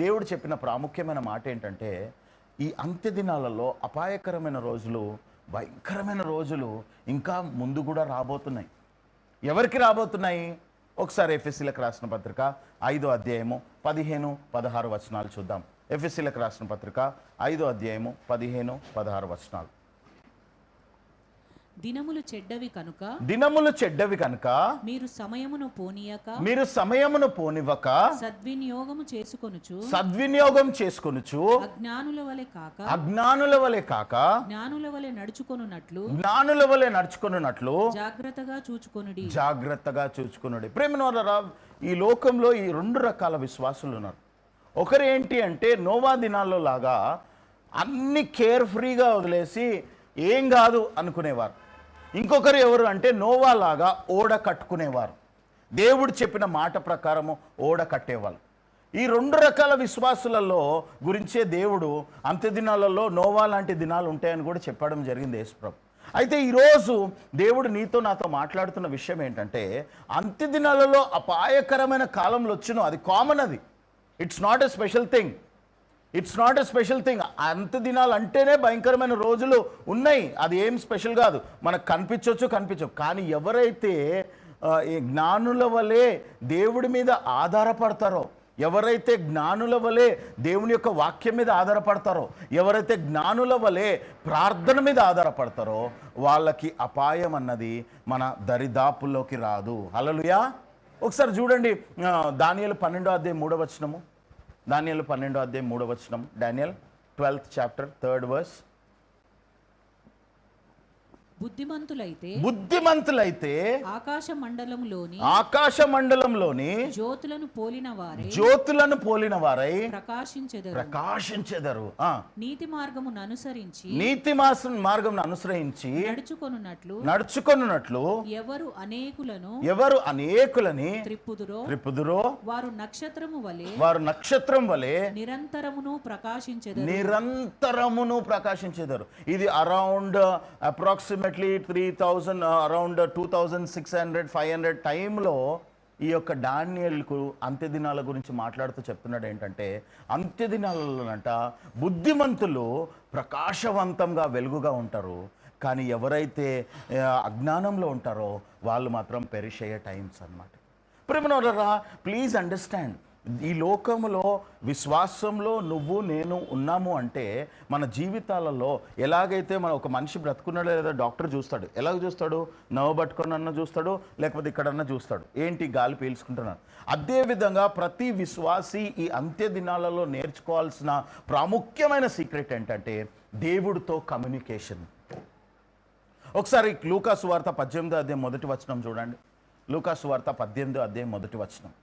దేవుడు చెప్పిన ప్రాముఖ్యమైన మాట ఏంటంటే ఈ అంత్యదినాలలో అపాయకరమైన రోజులు, భయంకరమైన రోజులు ఇంకా ముందు కూడా రాబోతున్నాయి. ఎవరికి రాబోతున్నాయి? ఒకసారి ఎఫెసీలకు రాసిన పత్రిక 5వ అధ్యాయము 15-16 వచనాలు చూద్దాం. ఎఫెసీలకు రాసిన పత్రిక 5వ అధ్యాయము 15-16 వచనాలు. దినములు చెడ్డవి కనుక మీరు సమయమును పోనివ్వక సద్వినియోగం చేసుకొనుచు అజ్ఞానుల వలె కాక జ్ఞానుల వలె నడుచుకొనున్నట్లు జాగ్రత్తగా చూచుకొనుడి. ప్రేమనోదరా, ఈ లోకంలో ఈ 2 రకాల విశ్వాసులు ఉన్నారు. ఒకరు ఏంటి అంటే నోవా దినాల్లో లాగా అన్ని కేర్ ఫ్రీగా వదిలేసి ఏం కాదు అనుకునేవారు. ఇంకొకరు ఎవరు అంటే నోవా లాగా ఓడ కట్టుకునేవారు, దేవుడు చెప్పిన మాట ప్రకారము ఓడ కట్టేవాళ్ళు. ఈ 2 రకాల విశ్వాసులలో గురించే దేవుడు అంత్యదినాలలో నోవా లాంటి దినాలు ఉంటాయని కూడా చెప్పడం జరిగింది యేసుప్రభు. అయితే ఈరోజు దేవుడు నీతో నాతో మాట్లాడుతున్న విషయం ఏంటంటే అంత్యదినాలలో అపాయకరమైన కాలంలో వచ్చును, అది కామన్, అది it's not a special thing. అంత్యదినాలు అంటేనే భయంకరమైన రోజులు ఉన్నాయి, అది ఏం స్పెషల్ కాదు. మనకు కనిపించవు. కానీ ఎవరైతే జ్ఞానుల వలె దేవుడి మీద ఆధారపడతారో, ఎవరైతే జ్ఞానుల వలె దేవుని యొక్క వాక్యం మీద ఆధారపడతారో, ఎవరైతే జ్ఞానుల వలె ప్రార్థన మీద ఆధారపడతారో వాళ్ళకి అపాయం అన్నది మన దరిదాపుల్లోకి రాదు. హల్లెలూయా. ఒకసారి చూడండి, దానియేలు 12వ అధ్యాయం 3వ వచనము. దానియేలు 12వ అధ్యాయం 3వ వచనం. Daniel 12th chapter 3rd verse. బుద్ధిమంతులైతే ఆకాశ మండలంలోని జ్యోతులను పోలిన వారై ప్రకాశించెదరు. నీతి మార్గమును అనుసరించి నడుచుకొనున్నట్లు ఎవరు అనేకులని త్రిప్పుదురో వారు నక్షత్రం వలె నిరంతరమును ప్రకాశించెదరు. ఇది అరౌండ్ అప్రాక్సిమేట్లీ 3000 అరౌండ్ 2600-500 టైంలో ఈ యొక్క డానియేలుకు అంత్యదినాల గురించి మాట్లాడుతూ చెప్తున్నాడు ఏంటంటే అంత్యదినాలలోనంట బుద్ధిమంతులు ప్రకాశవంతంగా వెలుగుగా ఉంటారు, కానీ ఎవరైతే అజ్ఞానంలో ఉంటారో వాళ్ళు మాత్రం పెరిష్ అయ్యే టైమ్స్ అన్నమాట. ప్రేమనోదరా, ప్లీజ్ అండర్స్టాండ్, ఈ లోకములో విశ్వాసంలో నువ్వు నేను ఉన్నాము అంటే మన జీవితాలలో ఎలాగైతే మన ఒక మనిషి బ్రతుకున్నాడో లేదా డాక్టర్ చూస్తాడు, ఎలాగ చూస్తాడు? నవ్వు పట్టుకొని చూస్తాడు, లేకపోతే ఇక్కడన్నా చూస్తాడు, ఏంటి గాలి పీల్చుకుంటున్నాడు. అదేవిధంగా ప్రతి విశ్వాసి ఈ అంత్య దినాలలో నేర్చుకోవాల్సిన ప్రాముఖ్యమైన సీక్రెట్ ఏంటంటే దేవుడితో కమ్యూనికేషన్. ఒకసారి లూకాసు వార్త 18వ అధ్యాయం మొదటి వచనం చూడండి. లూకాసు వార్త 18వ అధ్యాయం మొదటి వచనం.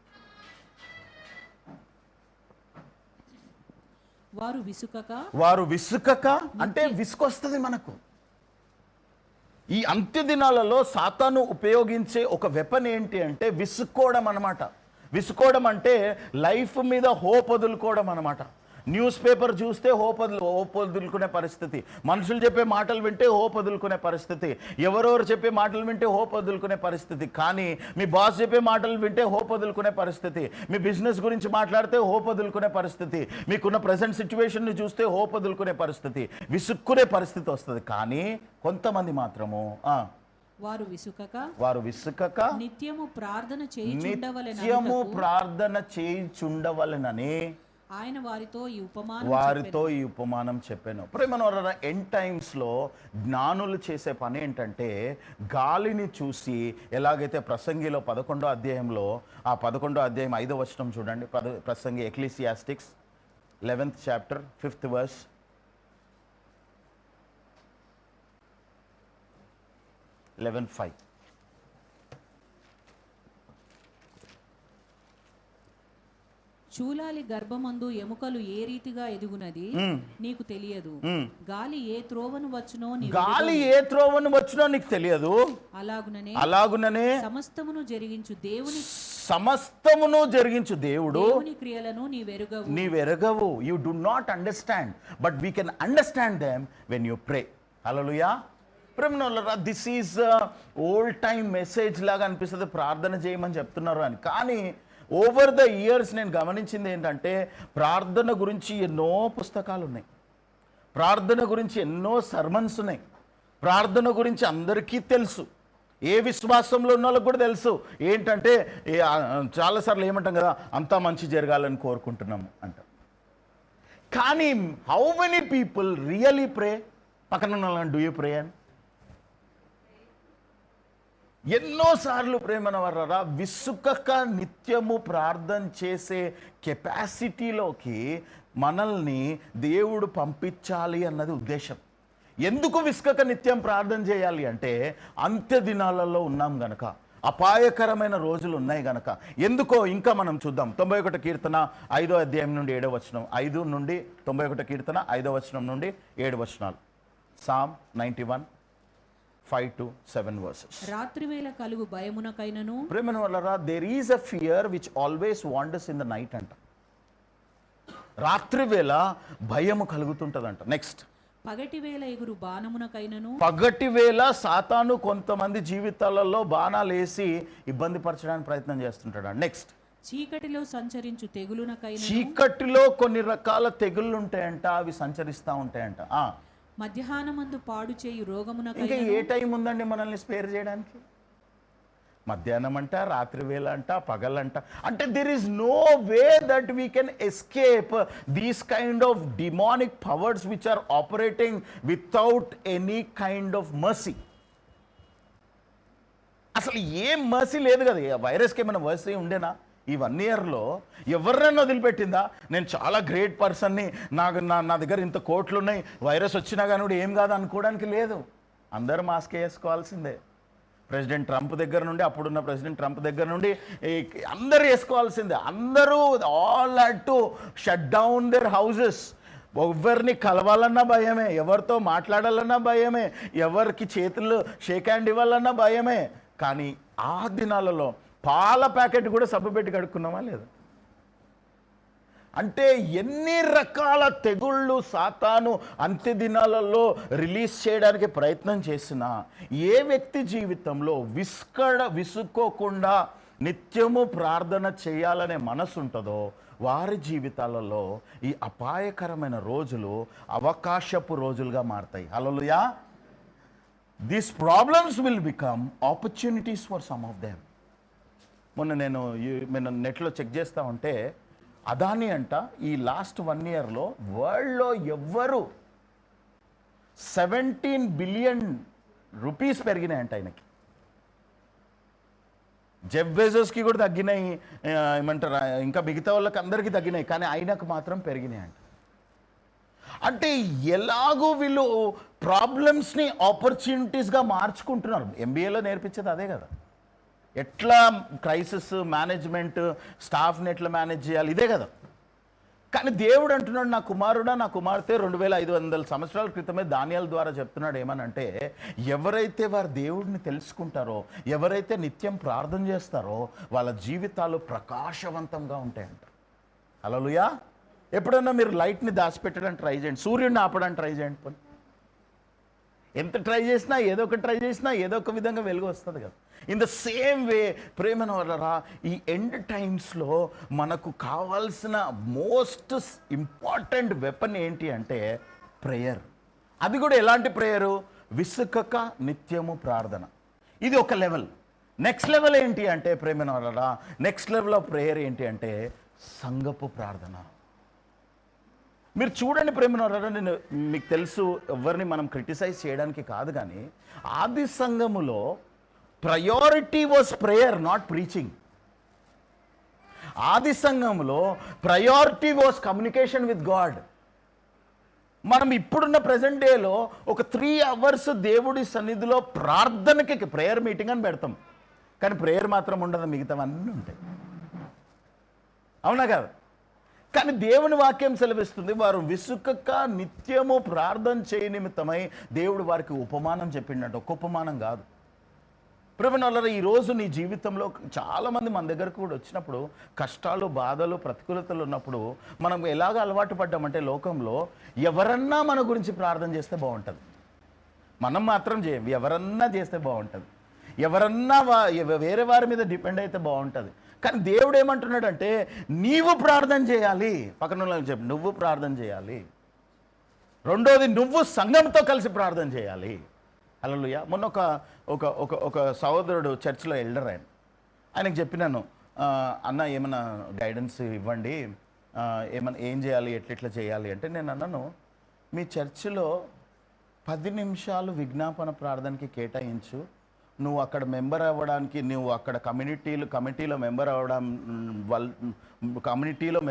వారు విసుకక అంటే విసుకొస్తుంది మనకు. ఈ అంత్య దినాలలో సాతాను ఉపయోగించే ఒక వెపన్ ఏంటి అంటే విసుక్కోవడం అన్నమాట. విసుకోవడం అంటే లైఫ్ మీద హోప్ వదులుకోవడం అన్నమాట. న్యూస్ పేపర్ చూస్తే హోప్ వదులుకునే పరిస్థితి, మనుషులు చెప్పే మాటలు వింటే హోప్ వదులుకునే పరిస్థితి, ఎవరెవరు చెప్పే మాటలు వింటే హోప్ వదులుకునే పరిస్థితి. కానీ మీ బాస్ చెప్పే మాటలు వింటే హోప్ వదులుకునే పరిస్థితి, మీ బిజినెస్ గురించి మాట్లాడితే హోప్ వదులుకునే పరిస్థితి, మీకున్న ప్రజెంట్ సిచ్యువేషన్ని చూస్తే హోప్ వదులుకునే పరిస్థితి, విసుక్కునే పరిస్థితి వస్తుంది. కానీ కొంతమంది మాత్రము వారు విసుకక నిత్యము ప్రార్థన చేయుచుండవలెనని ఆయన వారితో ఈ ఉపమానం చెప్పాను. ప్రేమనోరా, ఎండ్ టైమ్స్లో జ్ఞానులు చేసే పని ఏంటంటే గాలిని చూసి, ఎలాగైతే ప్రసంగిలో 11వ అధ్యాయంలో ఆ 11వ అధ్యాయం 5వ వచనం చూడండి. ప్రసంగి ఎక్లీసియాస్టిక్స్ 11th chapter 5th verse. చూలాలి గర్భమందు ఎముకలు ఏ రీతిగా ఎదుగునది నీకు తెలియదు. గాలి ఏ త్రోవను వచ్చునో నీకు తెలియదు. అలాగుననే సమస్తమును జరిగించు దేవుడు క్రియలను నీవెరగవు. You do not understand, but we can understand them when you pray. Hallelujah. ప్రేమనోళ్ళరా, this is old time message లాగా అనిపిస్తుంది, ప్రార్థన చేయమని చెప్తున్నారు అని. కానీ ఓవర్ ద ఇయర్స్ నేను గమనించింది ఏంటంటే ప్రార్థన గురించి ఎన్నో పుస్తకాలు ఉన్నాయి, ప్రార్థన గురించి ఎన్నో సర్మన్స్ ఉన్నాయి, ప్రార్థన గురించి అందరికీ తెలుసు, ఏ విశ్వాసంలో ఉన్న వాళ్ళకి కూడా తెలుసు. ఏంటంటే చాలాసార్లు ఏమంటాం కదా, అంతా మంచి జరగాలని కోరుకుంటున్నాము అంటాం. కానీ హౌ మెనీ పీపుల్ రియలీ ప్రే? పక్కన ఉన్న డూ యూ ప్రే అని ఎన్నోసార్లు ప్రేమన వర్రా విసుకక నిత్యము ప్రార్థన చేసే కెపాసిటీలోకి మనల్ని దేవుడు పంపించాలి అన్నది ఉద్దేశం. ఎందుకు విసుకక నిత్యం ప్రార్థన చేయాలి అంటే అంత్య దినాలలో ఉన్నాం గనక, అపాయకరమైన రోజులు ఉన్నాయి గనక. ఎందుకో ఇంకా మనం చూద్దాం. 91 కీర్తన 5వ అధ్యాయం నుండి 7వ వచనం. 5 నుండి 91 కీర్తన 5వ వచనం నుండి 7 వచనాలు. Psalm 91 5 to 7 verses. రాత్రివేళ కలుగు భయమునకైనను ప్రేమన వల్లరా, there is a fear which always wanders in the night అంట. రాత్రివేళ భయము కలుగుతుంటదంట. నెక్స్ట్, పగటివేళ ఎగురు బాణమునకైనను పగటివేళ సాతాను కొంతమంది జీవితాలలో బాణాలు వేసి ఇబ్బంది పరచడానికి ప్రయత్నం చేస్తుంటాడు. నెక్స్ట్, చీకటిలో సంచరించు తెగులునకైనను చీకటిలో కొన్ని రకాల తెగుళ్ళు ఉంటాయంట, అవి సంచరిస్తూ ఉంటాయంట. మధ్యాహ్నమందు పాడు చేయు రోగమునకైనను. ఇంకా ఏ టైం ఉందండి మనల్ని స్పేర్ చేయడానికి? మధ్యాహ్నం అంట, రాత్రి వేళ అంట, పగలంట. అంటే there is no way that we can escape these kind of demonic powers which are operating without any kind of mercy. అసలు ఏం మర్సీ లేదు కదా. వైరస్కి ఏమైనా మర్సీ ఉండేనా? ఈ 1 yearలో ఎవరినైనా వదిలిపెట్టిందా? నేను చాలా గ్రేట్ పర్సన్ని, నా దగ్గర ఇంత కోట్లు ఉన్నాయి, వైరస్ వచ్చినా కానీ ఏం కాదు అనుకోవడానికి లేదు. అందరూ మాస్క్ వేసుకోవాల్సిందే. ప్రెసిడెంట్ ట్రంప్ దగ్గర నుండి, అప్పుడున్న ప్రెసిడెంట్ ట్రంప్ దగ్గర నుండి అందరూ వేసుకోవాల్సిందే. అందరూ all had to shut down there houses. ఎవరిని కలవాలన్నా భయమే, ఎవరితో మాట్లాడాలన్నా భయమే, ఎవరికి చేతులు షేక్ హ్యాండ్ ఇవ్వాలన్నా భయమే. కానీ ఆ దినాలలో పాల ప్యాకెట్ కూడా సబ్బు పెట్టి కడుక్కున్నామా లేదా? అంటే ఎన్ని రకాల తెగుళ్ళు సాతాను అంత్య దినాలలో రిలీజ్ చేయడానికి ప్రయత్నం చేసినా ఏ వ్యక్తి జీవితంలో విసుక్కోకుండా నిత్యము ప్రార్థన చేయాలనే మనసు ఉంటుందో వారి జీవితాలలో ఈ అపాయకరమైన రోజులు అవకాశపు రోజులుగా మారతాయి. Hallelujah. These problems will become opportunities for some of them. మొన్న నేను నెట్లో చెక్ చేస్తూ ఉంటే అదాని అంట ఈ లాస్ట్ 1 ఇయర్లో వరల్డ్లో ఎవ్వరు 17 బిలియన్ రూపీస్ పెరిగినాయంట ఆయనకి. జెఫ్ బెజోస్కి కూడా తగ్గినాయి, ఏమంటారు ఇంకా మిగతా వాళ్ళకి అందరికీ తగ్గినాయి, కానీ ఆయనకు మాత్రం పెరిగినాయంట. అంటే ఎలాగో వీళ్ళు ప్రాబ్లమ్స్ని ఆపర్చునిటీస్గా మార్చుకుంటున్నారు. ఎంబీఏలో నేర్పించేది అదే కదా, ఎట్లా క్రైసిస్ మేనేజ్మెంట్, స్టాఫ్ని ఎట్లా మేనేజ్ చేయాలి, ఇదే కదా. కానీ దేవుడు అంటున్నాడు, నా కుమారుడా నా కుమార్తె 2500 సంవత్సరాల క్రితమే దానియేలు ద్వారా చెప్తున్నాడు ఏమనంటే, ఎవరైతే వారు దేవుడిని తెలుసుకుంటారో, ఎవరైతే నిత్యం ప్రార్థన చేస్తారో వాళ్ళ జీవితాలు ప్రకాశవంతంగా ఉంటాయంట. హల్లెలూయా. ఎప్పుడన్నా మీరు లైట్ని దాచిపెట్టడానికి ట్రై చేయండి, సూర్యుడిని ఆపడానికి ట్రై చేయండి. పోనీ ఎంత ట్రై చేసినా ఏదో ఒక విధంగా వెలుగు వస్తుంది కదా. ఇన్ ద సేమ్ వే ప్రేమను వలరా ఈ ఎండ్ టైమ్స్లో మనకు కావాల్సిన మోస్ట్ ఇంపార్టెంట్ వెపన్ ఏంటి అంటే ప్రేయర్. అది కూడా ఎలాంటి ప్రేయరు? విసుకక నిత్యము ప్రార్థన. ఇది ఒక లెవెల్. నెక్స్ట్ లెవెల్ ఏంటి అంటే ప్రేమను వలరా, నెక్స్ట్ లెవెల్ ఆఫ్ ప్రేయర్ ఏంటి అంటే సంఘపు ప్రార్థన. మీరు చూడండి ప్రేమను వలరా, నేను మీకు తెలుసు ఎవరిని మనం క్రిటిసైజ్ చేయడానికి కాదు, కానీ ఆది సంఘములో priority was prayer, not preaching. ఆది సంఘంలో priority was communication with God. మనం ఇప్పుడున్న ప్రజెంట్ డేలో ఒక 3 hours దేవుడి సన్నిధిలో ప్రార్థనకి ప్రేయర్ మీటింగ్ అని పెడతాం, కానీ ప్రేయర్ మాత్రం ఉండదు, మిగతావన్నీ ఉంటాయి. అవునా కదా? కానీ దేవుని వాక్యం సెలవిస్తుంది, వారు విసుకక నిత్యము ప్రార్థన చేయ నిమిత్తమై దేవుడు వారికి ఉపమానం చెప్పిండట. ఒక ఉపమానం కాదు ప్రేమను వలన. ఈరోజు నీ జీవితంలో చాలామంది మన దగ్గరకు కూడా వచ్చినప్పుడు కష్టాలు, బాధలు, ప్రతికూలతలు ఉన్నప్పుడు మనం ఎలాగ అలవాటు పడ్డామంటే లోకంలో ఎవరన్నా మన గురించి ప్రార్థన చేస్తే బాగుంటుంది, మనం మాత్రం చేయం. ఎవరన్నా చేస్తే బాగుంటుంది, ఎవరన్నా వేరే వారి మీద డిపెండ్ అయితే బాగుంటుంది. కానీ దేవుడు ఏమంటున్నాడంటే నీవు ప్రార్థన చేయాలి. పక్కన చెప్పు, నువ్వు ప్రార్థన చేయాలి. రెండోది, నువ్వు సంఘంతో కలిసి ప్రార్థన చేయాలి. హల్లెలూయా. మొన్న ఒక సహోదరుడు చర్చిలో ఎల్డర్ ఆయనకు చెప్పినాను, అన్న ఏమైనా గైడెన్స్ ఇవ్వండి, ఏం చేయాలి, ఎట్లెట్లా చేయాలి అంటే, నేను అన్నాను మీ చర్చిలో 10 నిమిషాలు విజ్ఞాపన ప్రార్థనకి కేటాయించు, నువ్వు అక్కడ మెంబర్ అవ్వడానికి, నువ్వు అక్కడ కమిటీలో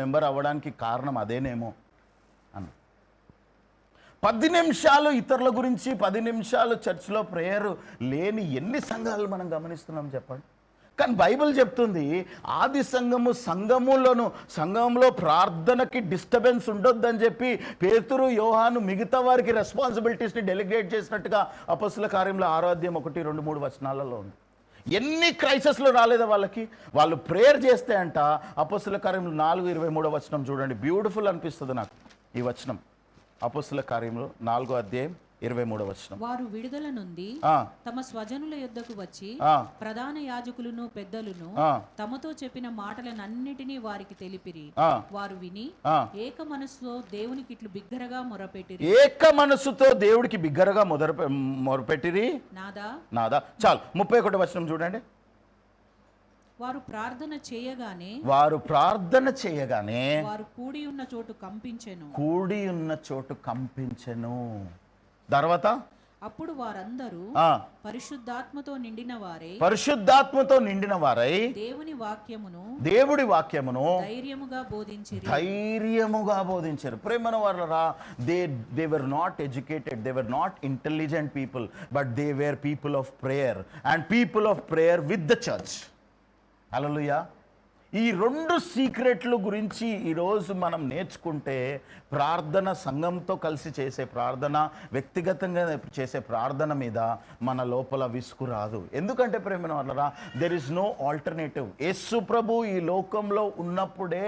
మెంబర్ అవ్వడానికి కారణం అదేనేమో అన్న. 10 నిమిషాలు ఇతరుల గురించి, 10 నిమిషాలు చర్చ్లో ప్రేయర్ లేని ఎన్ని సంఘాలు మనం గమనిస్తున్నాం చెప్పండి. కానీ బైబిల్ చెప్తుంది ఆది సంఘంలో ప్రార్థనకి డిస్టర్బెన్స్ ఉండొద్దని చెప్పి పేతురు, యోహాను మిగతా వారికి రెస్పాన్సిబిలిటీస్ని డెలిగేట్ చేసినట్టుగా అపొస్తలుల కార్యంలో 6:1-2-3 ఉంది. ఎన్ని క్రైసిస్లు రాలేదా వాళ్ళకి? వాళ్ళు ప్రేయర్ చేస్తే అంట. అపొస్తలుల కార్యంలో 4:23 చూడండి, బ్యూటిఫుల్ అనిపిస్తుంది నాకు ఈ వచనం. అపొస్తలుల కార్యంలో 4:23 వారు విడుదల నుండి తమ స్వజనుల యొద్దకు వచ్చి ప్రధాన యాజకులను పెద్దలను తమతో చెప్పిన మాటలనన్నిటినీ వారికి తెలిపిరి. వారు విని ఏక మనసుతో దేవునికి ఇట్లు బిగ్గరగా మొరపెట్టిరి. ఏక మనసుతో దేవుడికి బిగ్గరగా మొరపెట్టిరి. నాదా చాలు. 31 చూడండి. వారు ప్రార్థన చేయగానే వారు కూడి ఉన్న చోటు కంపించెను. తర్వాత అప్పుడు వారందరూ పరిశుద్ధాత్మతో నిండిన వారై దేవుడి వాక్యమును ధైర్యముగా బోధించారు. ప్రేమన వారరా, they were not educated, they were not intelligent people, but they were people of prayer and people of prayer with the church. Hallelujah. ఈ 2 సీక్రెట్లు గురించి ఈరోజు మనం నేర్చుకుంటే ప్రార్థన, సంఘంతో కలిసి చేసే ప్రార్థన, వ్యక్తిగతంగా చేసే ప్రార్థన మీద మన లోపల విసుగు రాదు. ఎందుకంటే ప్రేమను వలన దెర్ ఇస్ నో ఆల్టర్నేటివ్. యేసు ప్రభు ఈ లోకంలో ఉన్నప్పుడే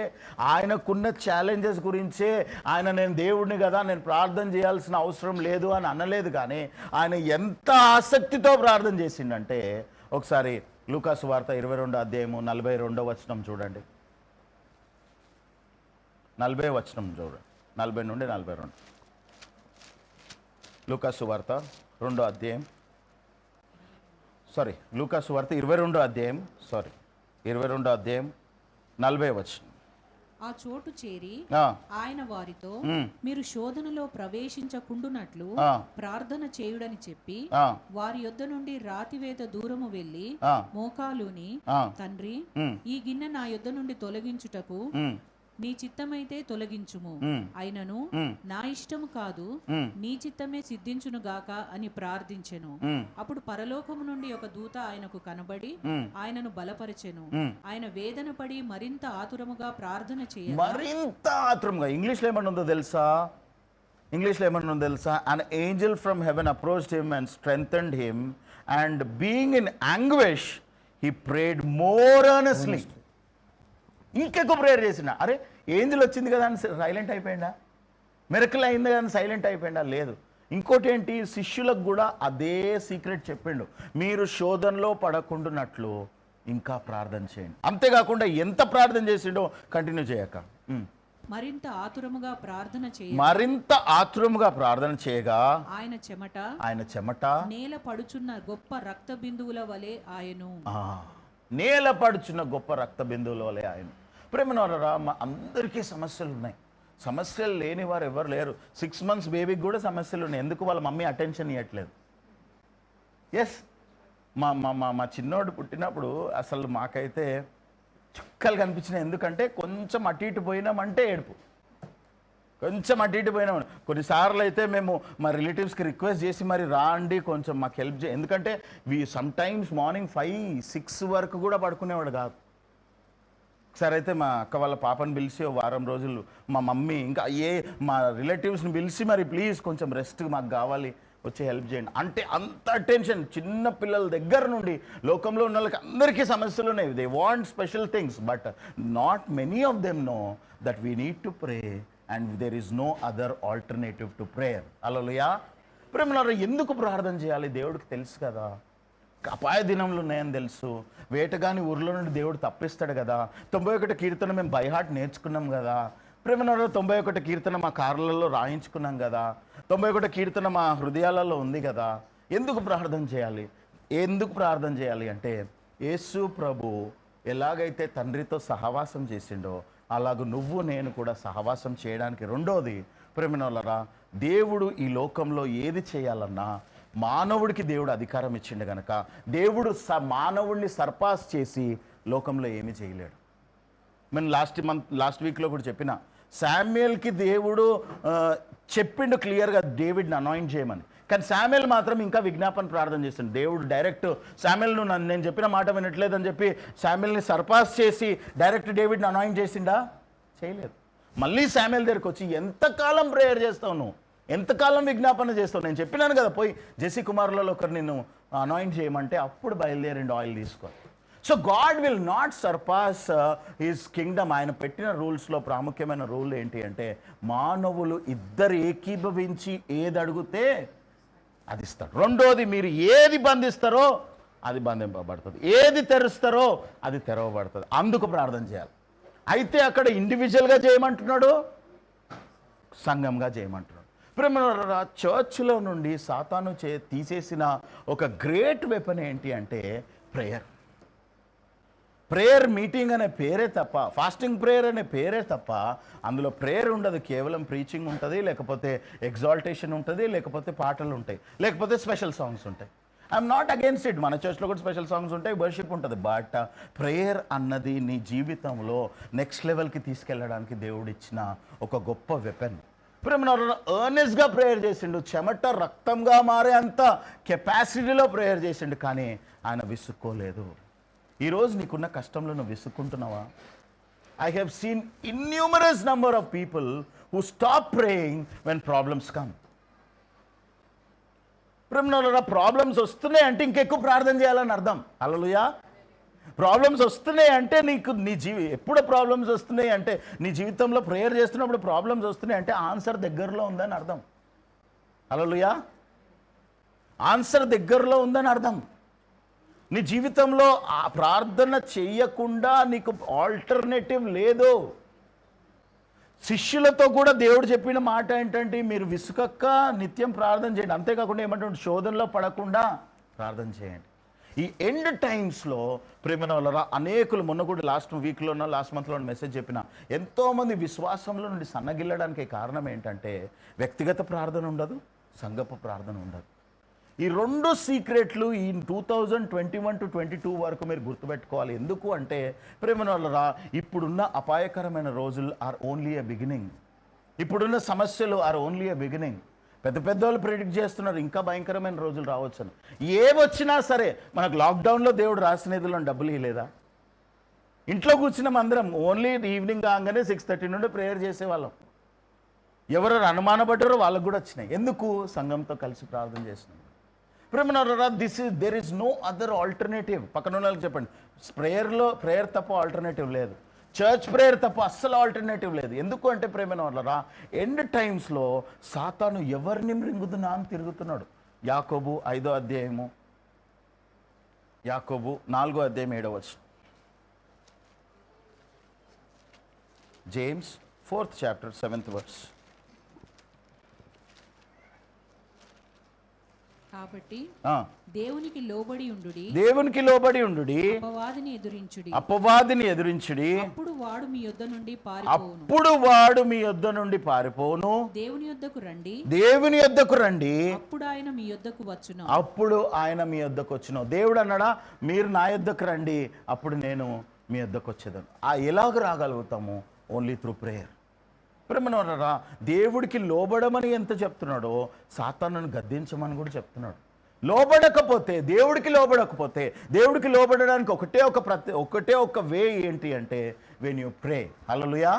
ఆయనకున్న ఛాలెంజెస్ గురించే ఆయన, నేను దేవుడిని కదా, నేను ప్రార్థన చేయాల్సిన అవసరం లేదు అని అనలేదు. కానీ ఆయన ఎంత ఆసక్తితో ప్రార్థన చేసిండంటే, ఒకసారి లూకాసు వార్త 22:42 చూడండి. 40 చూడండి, 40-42. లూకాసు వార్త 22 అధ్యాయం 40 40. ఆ చోటు చేరి ఆ, ఆయన వారితో ఉమ్, మీరు శోధనలో ప్రవేశించకుండునట్లు ఆ. ప్రార్థన చేయుడని చెప్పి ఆ, వారి యొద్ద నుండి రాతివేత దూరము వెళ్లి ఆ, మోకాలుని ఆ, తండ్రి ఉమ్, ఈ గిన్నె నా యొద్ద నుండి తొలగించుటకు ఉమ్, నీ చిత్తమైతే తొలగించుము ఉమ్, అయినను ఉమ్, నా ఇష్టము కాదు ఉమ్, నీ చిత్తమే సిద్ధించునుగాక అని ప్రార్థించెను ఉమ్, అప్పుడు పరలోకము నుండి ఒక దూత ఆయనకు కనబడి ఉమ్, ఆయనను బలపరిచెను ఉమ్. ఆయన వేదన పడి మరింత ఆతురముగా ప్రార్థన చేయ మరింత ఆత్రంగా. ఇంగ్లీష్లో ఏమన్నా తెలుసా? ఇంగ్లీష్లో ఏమన్నా తెలుసా? An angel from heaven approached him and strengthened him and being in anguish he prayed more earnestly. ఇంకెక్కువ ప్రేయర్ చేసిన. అరే ఏంజల్ వచ్చింది కదా అని సైలెంట్ అయిపోయిందా? మిరకల్ అయింది కదా అని సైలెంట్ అయిపోయిందా? లేదు. ఇంకోటి ఏంటి, శిష్యులకు కూడా అదే సీక్రెట్ చెప్పిండు, మీరు శోధనలో పడకుండానట్లు ఇంకా ప్రార్థన చేయండి. అంతేకాకుండా ఎంత ప్రార్థన చేసిండో కంటిన్యూ చేయక మరింత ఆతురముగా ప్రార్థన చేయ మరింత ఆతురముగా ప్రార్థన చేయగా ఆయన చెమట నేల పడుచున్న గొప్ప రక్త బిందువుల వలె ఆయను. నేల పడుచున్న గొప్ప రక్త బిందువుల వలె ఆయన. ప్రేమనోరరా, మా అందరికీ సమస్యలు ఉన్నాయి. సమస్యలు లేని వారు ఎవరు లేరు. 6 months బేబీకి కూడా సమస్యలు ఉన్నాయి. ఎందుకు? వాళ్ళ మమ్మీ అటెన్షన్ ఇవ్వట్లేదు. ఎస్, మా మా మా మా చిన్నోడు పుట్టినప్పుడు అసలు మాకైతే చుక్కలు కనిపించినాయి. ఎందుకంటే కొంచెం అటు ఇటు పోయినామంటే ఏడుపు, కొంచెం అటు ఇటు పోయినాం. కొన్నిసార్లు అయితే మేము మా రిలేటివ్స్కి రిక్వెస్ట్ చేసి మరి రాండి కొంచెం మాకు హెల్ప్ చేయ, ఎందుకంటే సమ్ టైమ్స్ మార్నింగ్ 5-6 వరకు కూడా పడుకునేవాడు కాదు. ఒకసారి అయితే మా అక్క వాళ్ళ పాపని పిలిచి ఓ వారం రోజులు మా మమ్మీ ఇంకా మా రిలేటివ్స్ని పిలిచి మరి ప్లీజ్ కొంచెం రెస్ట్ మాకు కావాలి, వచ్చి హెల్ప్ చేయండి అంటే అంత అటెన్షన్. చిన్న పిల్లల దగ్గర నుండి లోకంలో ఉన్న వాళ్ళకి అందరికీ సమస్యలు ఉన్నాయి. They want special things, but not many of them know that we need to pray and there is no other alternative to prayer. Hallelujah. ప్రేమలారా, ఎందుకు ప్రార్థన చేయాలి? దేవుడికి తెలుసు కదా, అపాయ దినంలో ఉన్నాయని తెలుసు. వేటగాని ఊర్లో నుండి దేవుడు తప్పిస్తాడు కదా. 91 కీర్తన మేము బై హార్ట్ నేర్చుకున్నాం కదా. ప్రేమనోరా, 91 కీర్తన మా కార్లలో రాయించుకున్నాం కదా. 91 కీర్తన మా హృదయాలలో ఉంది కదా. ఎందుకు ప్రార్థన చేయాలి? ఎందుకు ప్రార్థన చేయాలి అంటే, యేసు ప్రభు ఎలాగైతే తండ్రితో సహవాసం చేసిండో అలాగ నువ్వు నేను కూడా సహవాసం చేయడానికి. రెండోది ప్రేమనోలరా, దేవుడు ఈ లోకంలో ఏది చేయాలన్నా మానవుడికి దేవుడు అధికారం ఇచ్చిండు గనక దేవుడు మానవుడిని సర్పాస్ చేసి లోకంలో ఏమీ చేయలేడు. నేను లాస్ట్ వీక్లో కూడా చెప్పిన, శామ్యుయల్కి దేవుడు చెప్పిండు క్లియర్గా డేవిడ్ని అనాయింట్ చేయమని. కానీ శామ్యుయల్ మాత్రం ఇంకా విజ్ఞాపన ప్రార్థన చేసిండు. దేవుడు డైరెక్ట్ శామ్యుయల్ నువ్వు నేను చెప్పిన మాట వినట్లేదని చెప్పి శామ్యుయల్ని సర్పాస్ చేసి డైరెక్ట్ డేవిడ్ని అనాయింట్ చేసిండా? చేయలేదు. మళ్ళీ శామ్యుయల్ దగ్గరికి వచ్చి ఎంతకాలం ప్రేయర్ చేస్తావు నువ్వు, ఎంతకాలం విజ్ఞాపన చేస్తావు? నేను చెప్పినాను కదా, పోయి జెసి కుమారులలో ఒకరు నిన్ను అనాయింట్ చేయమంటే అప్పుడు బయలుదేరిండు ఆయిల్ తీసుకో. So God will not surpass his Kingdom. ఆయన పెట్టిన రూల్స్లో ప్రాముఖ్యమైన రూల్ ఏంటి అంటే, మానవులు ఇద్దరు ఏకీభవించి ఏది అడిగితే అది ఇస్తాడు. రెండోది, మీరు ఏది బంధిస్తారో అది బంధింపబడుతుంది, ఏది తెరుస్తారో అది తెరవబడుతుంది. అందుకు ప్రార్థన చేయాలి. అయితే అక్కడ ఇండివిజువల్గా చేయమంటున్నాడు, సంఘంగా చేయమంటున్నాడు. ప్రేమరా, చర్చ్లో నుండి సాతాను తీసేసిన ఒక గ్రేట్ వెపన్ ఏంటి అంటే ప్రేయర్. ప్రేయర్ మీటింగ్ అనే పేరే తప్ప, ఫాస్టింగ్ ప్రేయర్ అనే పేరే తప్ప అందులో ప్రేయర్ ఉండదు. కేవలం ప్రీచింగ్ ఉంటుంది, లేకపోతే ఎగ్జాల్టేషన్ ఉంటుంది, లేకపోతే పాటలు ఉంటాయి, లేకపోతే స్పెషల్ సాంగ్స్ ఉంటాయి. I'm not against it. మన చర్చ్లో కూడా స్పెషల్ సాంగ్స్ ఉంటాయి, వర్షిప్ ఉంటుంది. బట్ ప్రేయర్ అన్నది నీ జీవితంలో నెక్స్ట్ లెవెల్కి తీసుకెళ్ళడానికి దేవుడు ఇచ్చిన ఒక గొప్ప వెపన్. ఇప్పుడు మనం ఎర్నెస్ట్గా ప్రేయర్ చేసిండు, చెమట రక్తంగా మారే అంత కెపాసిటీలో ప్రేయర్ చేసిండు, కానీ ఆయన విసుక్కోలేదు. ఈరోజు నీకున్న కష్టంలో నువ్వు విసుక్కుంటున్నావా? I have seen innumerous number of people who stop praying when problems come. ప్రేమనోరా, ప్రాబ్లమ్స్ వస్తున్నాయి అంటే ఇంకెక్కువ ప్రార్థన చేయాలని అర్థం. హల్లెలూయా. ప్రాబ్లమ్స్ వస్తున్నాయి అంటే ఎప్పుడు ప్రాబ్లమ్స్ వస్తున్నాయి అంటే నీ జీవితంలో ప్రేయర్ చేస్తున్నప్పుడు ప్రాబ్లమ్స్ వస్తున్నాయి అంటే ఆన్సర్ దగ్గరలో ఉందని అర్థం. హల్లెలూయా. ఆన్సర్ దగ్గరలో ఉందని అర్థం. నీ జీవితంలో ఆ ప్రార్థన చెయ్యకుండా నీకు ఆల్టర్నేటివ్ లేదు. శిష్యులతో కూడా దేవుడు చెప్పిన మాట ఏంటంటే, మీరు విసుకక్క నిత్యం ప్రార్థన చేయండి. అంతేకాకుండా ఏమంటే శోధనలో పడకుండా ప్రార్థన చేయండి. ఈ ఎండ్ టైమ్స్లో ప్రేమైన వాళ్ళరా అనేకులు, మొన్న కూడా లాస్ట్ మంత్లో మెసేజ్ చెప్పిన, ఎంతోమంది విశ్వాసంలో నుండి సన్నగిల్లడానికి కారణం ఏంటంటే వ్యక్తిగత ప్రార్థన ఉండదు, సంఘపు ప్రార్థన ఉండదు. ఈ రెండు సీక్రెట్లు ఈ 2021 to 22 వరకు మీరు గుర్తుపెట్టుకోవాలి. ఎందుకు అంటే ప్రేమైన వాళ్ళరా, ఇప్పుడున్న అపాయకరమైన రోజులు ఆర్ ఓన్లీ ఎ బిగినింగ్. ఇప్పుడున్న సమస్యలు ఆర్ ఓన్లీ ఎ బిగినింగ్. పెద్ద వాళ్ళు ప్రిడిక్ట్ చేస్తున్నారు ఇంకా భయంకరమైన రోజులు రావచ్చని. ఏమొచ్చినా సరే, మనకు లాక్డౌన్లో దేవుడు రాసిన నిధుల్లో డబ్బులు ఇవ్వలేదా? ఇంట్లో కూర్చున్నాం అందరం, ఓన్లీ ఈవినింగ్ కాగానే 6:30 నుండి ప్రేయర్ చేసేవాళ్ళం. ఎవరు అనుమానపడ్డారో వాళ్ళకు కూడా వచ్చినాయి. ఎందుకు? సంఘంతో కలిసి ప్రార్థన చేసినాం. ప్రేమనరా, there is no other alternative. పక్కన వాళ్ళకి చెప్పండి, ప్రేయర్ తప్ప ఆల్టర్నేటివ్ లేదు. చర్చ్ ప్రేయర్ తప్ప అస్సలు ఆల్టర్నేటివ్ లేదు. ఎందుకు అంటే ప్రేమైన వాళ్ళరా, ఎండ్ టైమ్స్లో సాతాను ఎవరిని మృంగుతున్నా అని తిరుగుతున్నాడు. యాకోబు 5వ అధ్యాయము, యాకోబు 4వ అధ్యాయం 7వ వచనం, James 4th chapter 7th verse. కాబట్టి ఆ, దేవునికి లోబడి ఉండుడి, దేవునికి లోబడి ఉండుడి, అపవాదిని ఎదురించుడి, అపవాదిని ఎదురించుడి, అప్పుడు వాడు మీ యొద్ద నుండి పారిపోవును. అప్పుడు వాడు మీ యొద్ద నుండి పారిపోను. దేవుని యొద్దకు రండి, దేవుని యొద్దకు రండి, అప్పుడు ఆయన మీ యొద్దకు వచ్చును. అప్పుడు ఆయన మీ యొద్దకు వచ్చును. దేవుడు అన్నాడా, మీరు నా యొద్దకు రండి, అప్పుడు నేను మీ యొద్దకు వచ్చేదాను. ఎలాగ రాగలుగుతాము? Only through prayer. ప్రేమనరా, దేవుడికి లోబడమని ఎంత చెప్తున్నాడో సాతానును గద్దించమని కూడా చెప్తున్నాడు. లోబడకపోతే, దేవుడికి లోబడడానికి ఒకటే ఒక వే ఏంటి అంటే, when you pray. Hallelujah.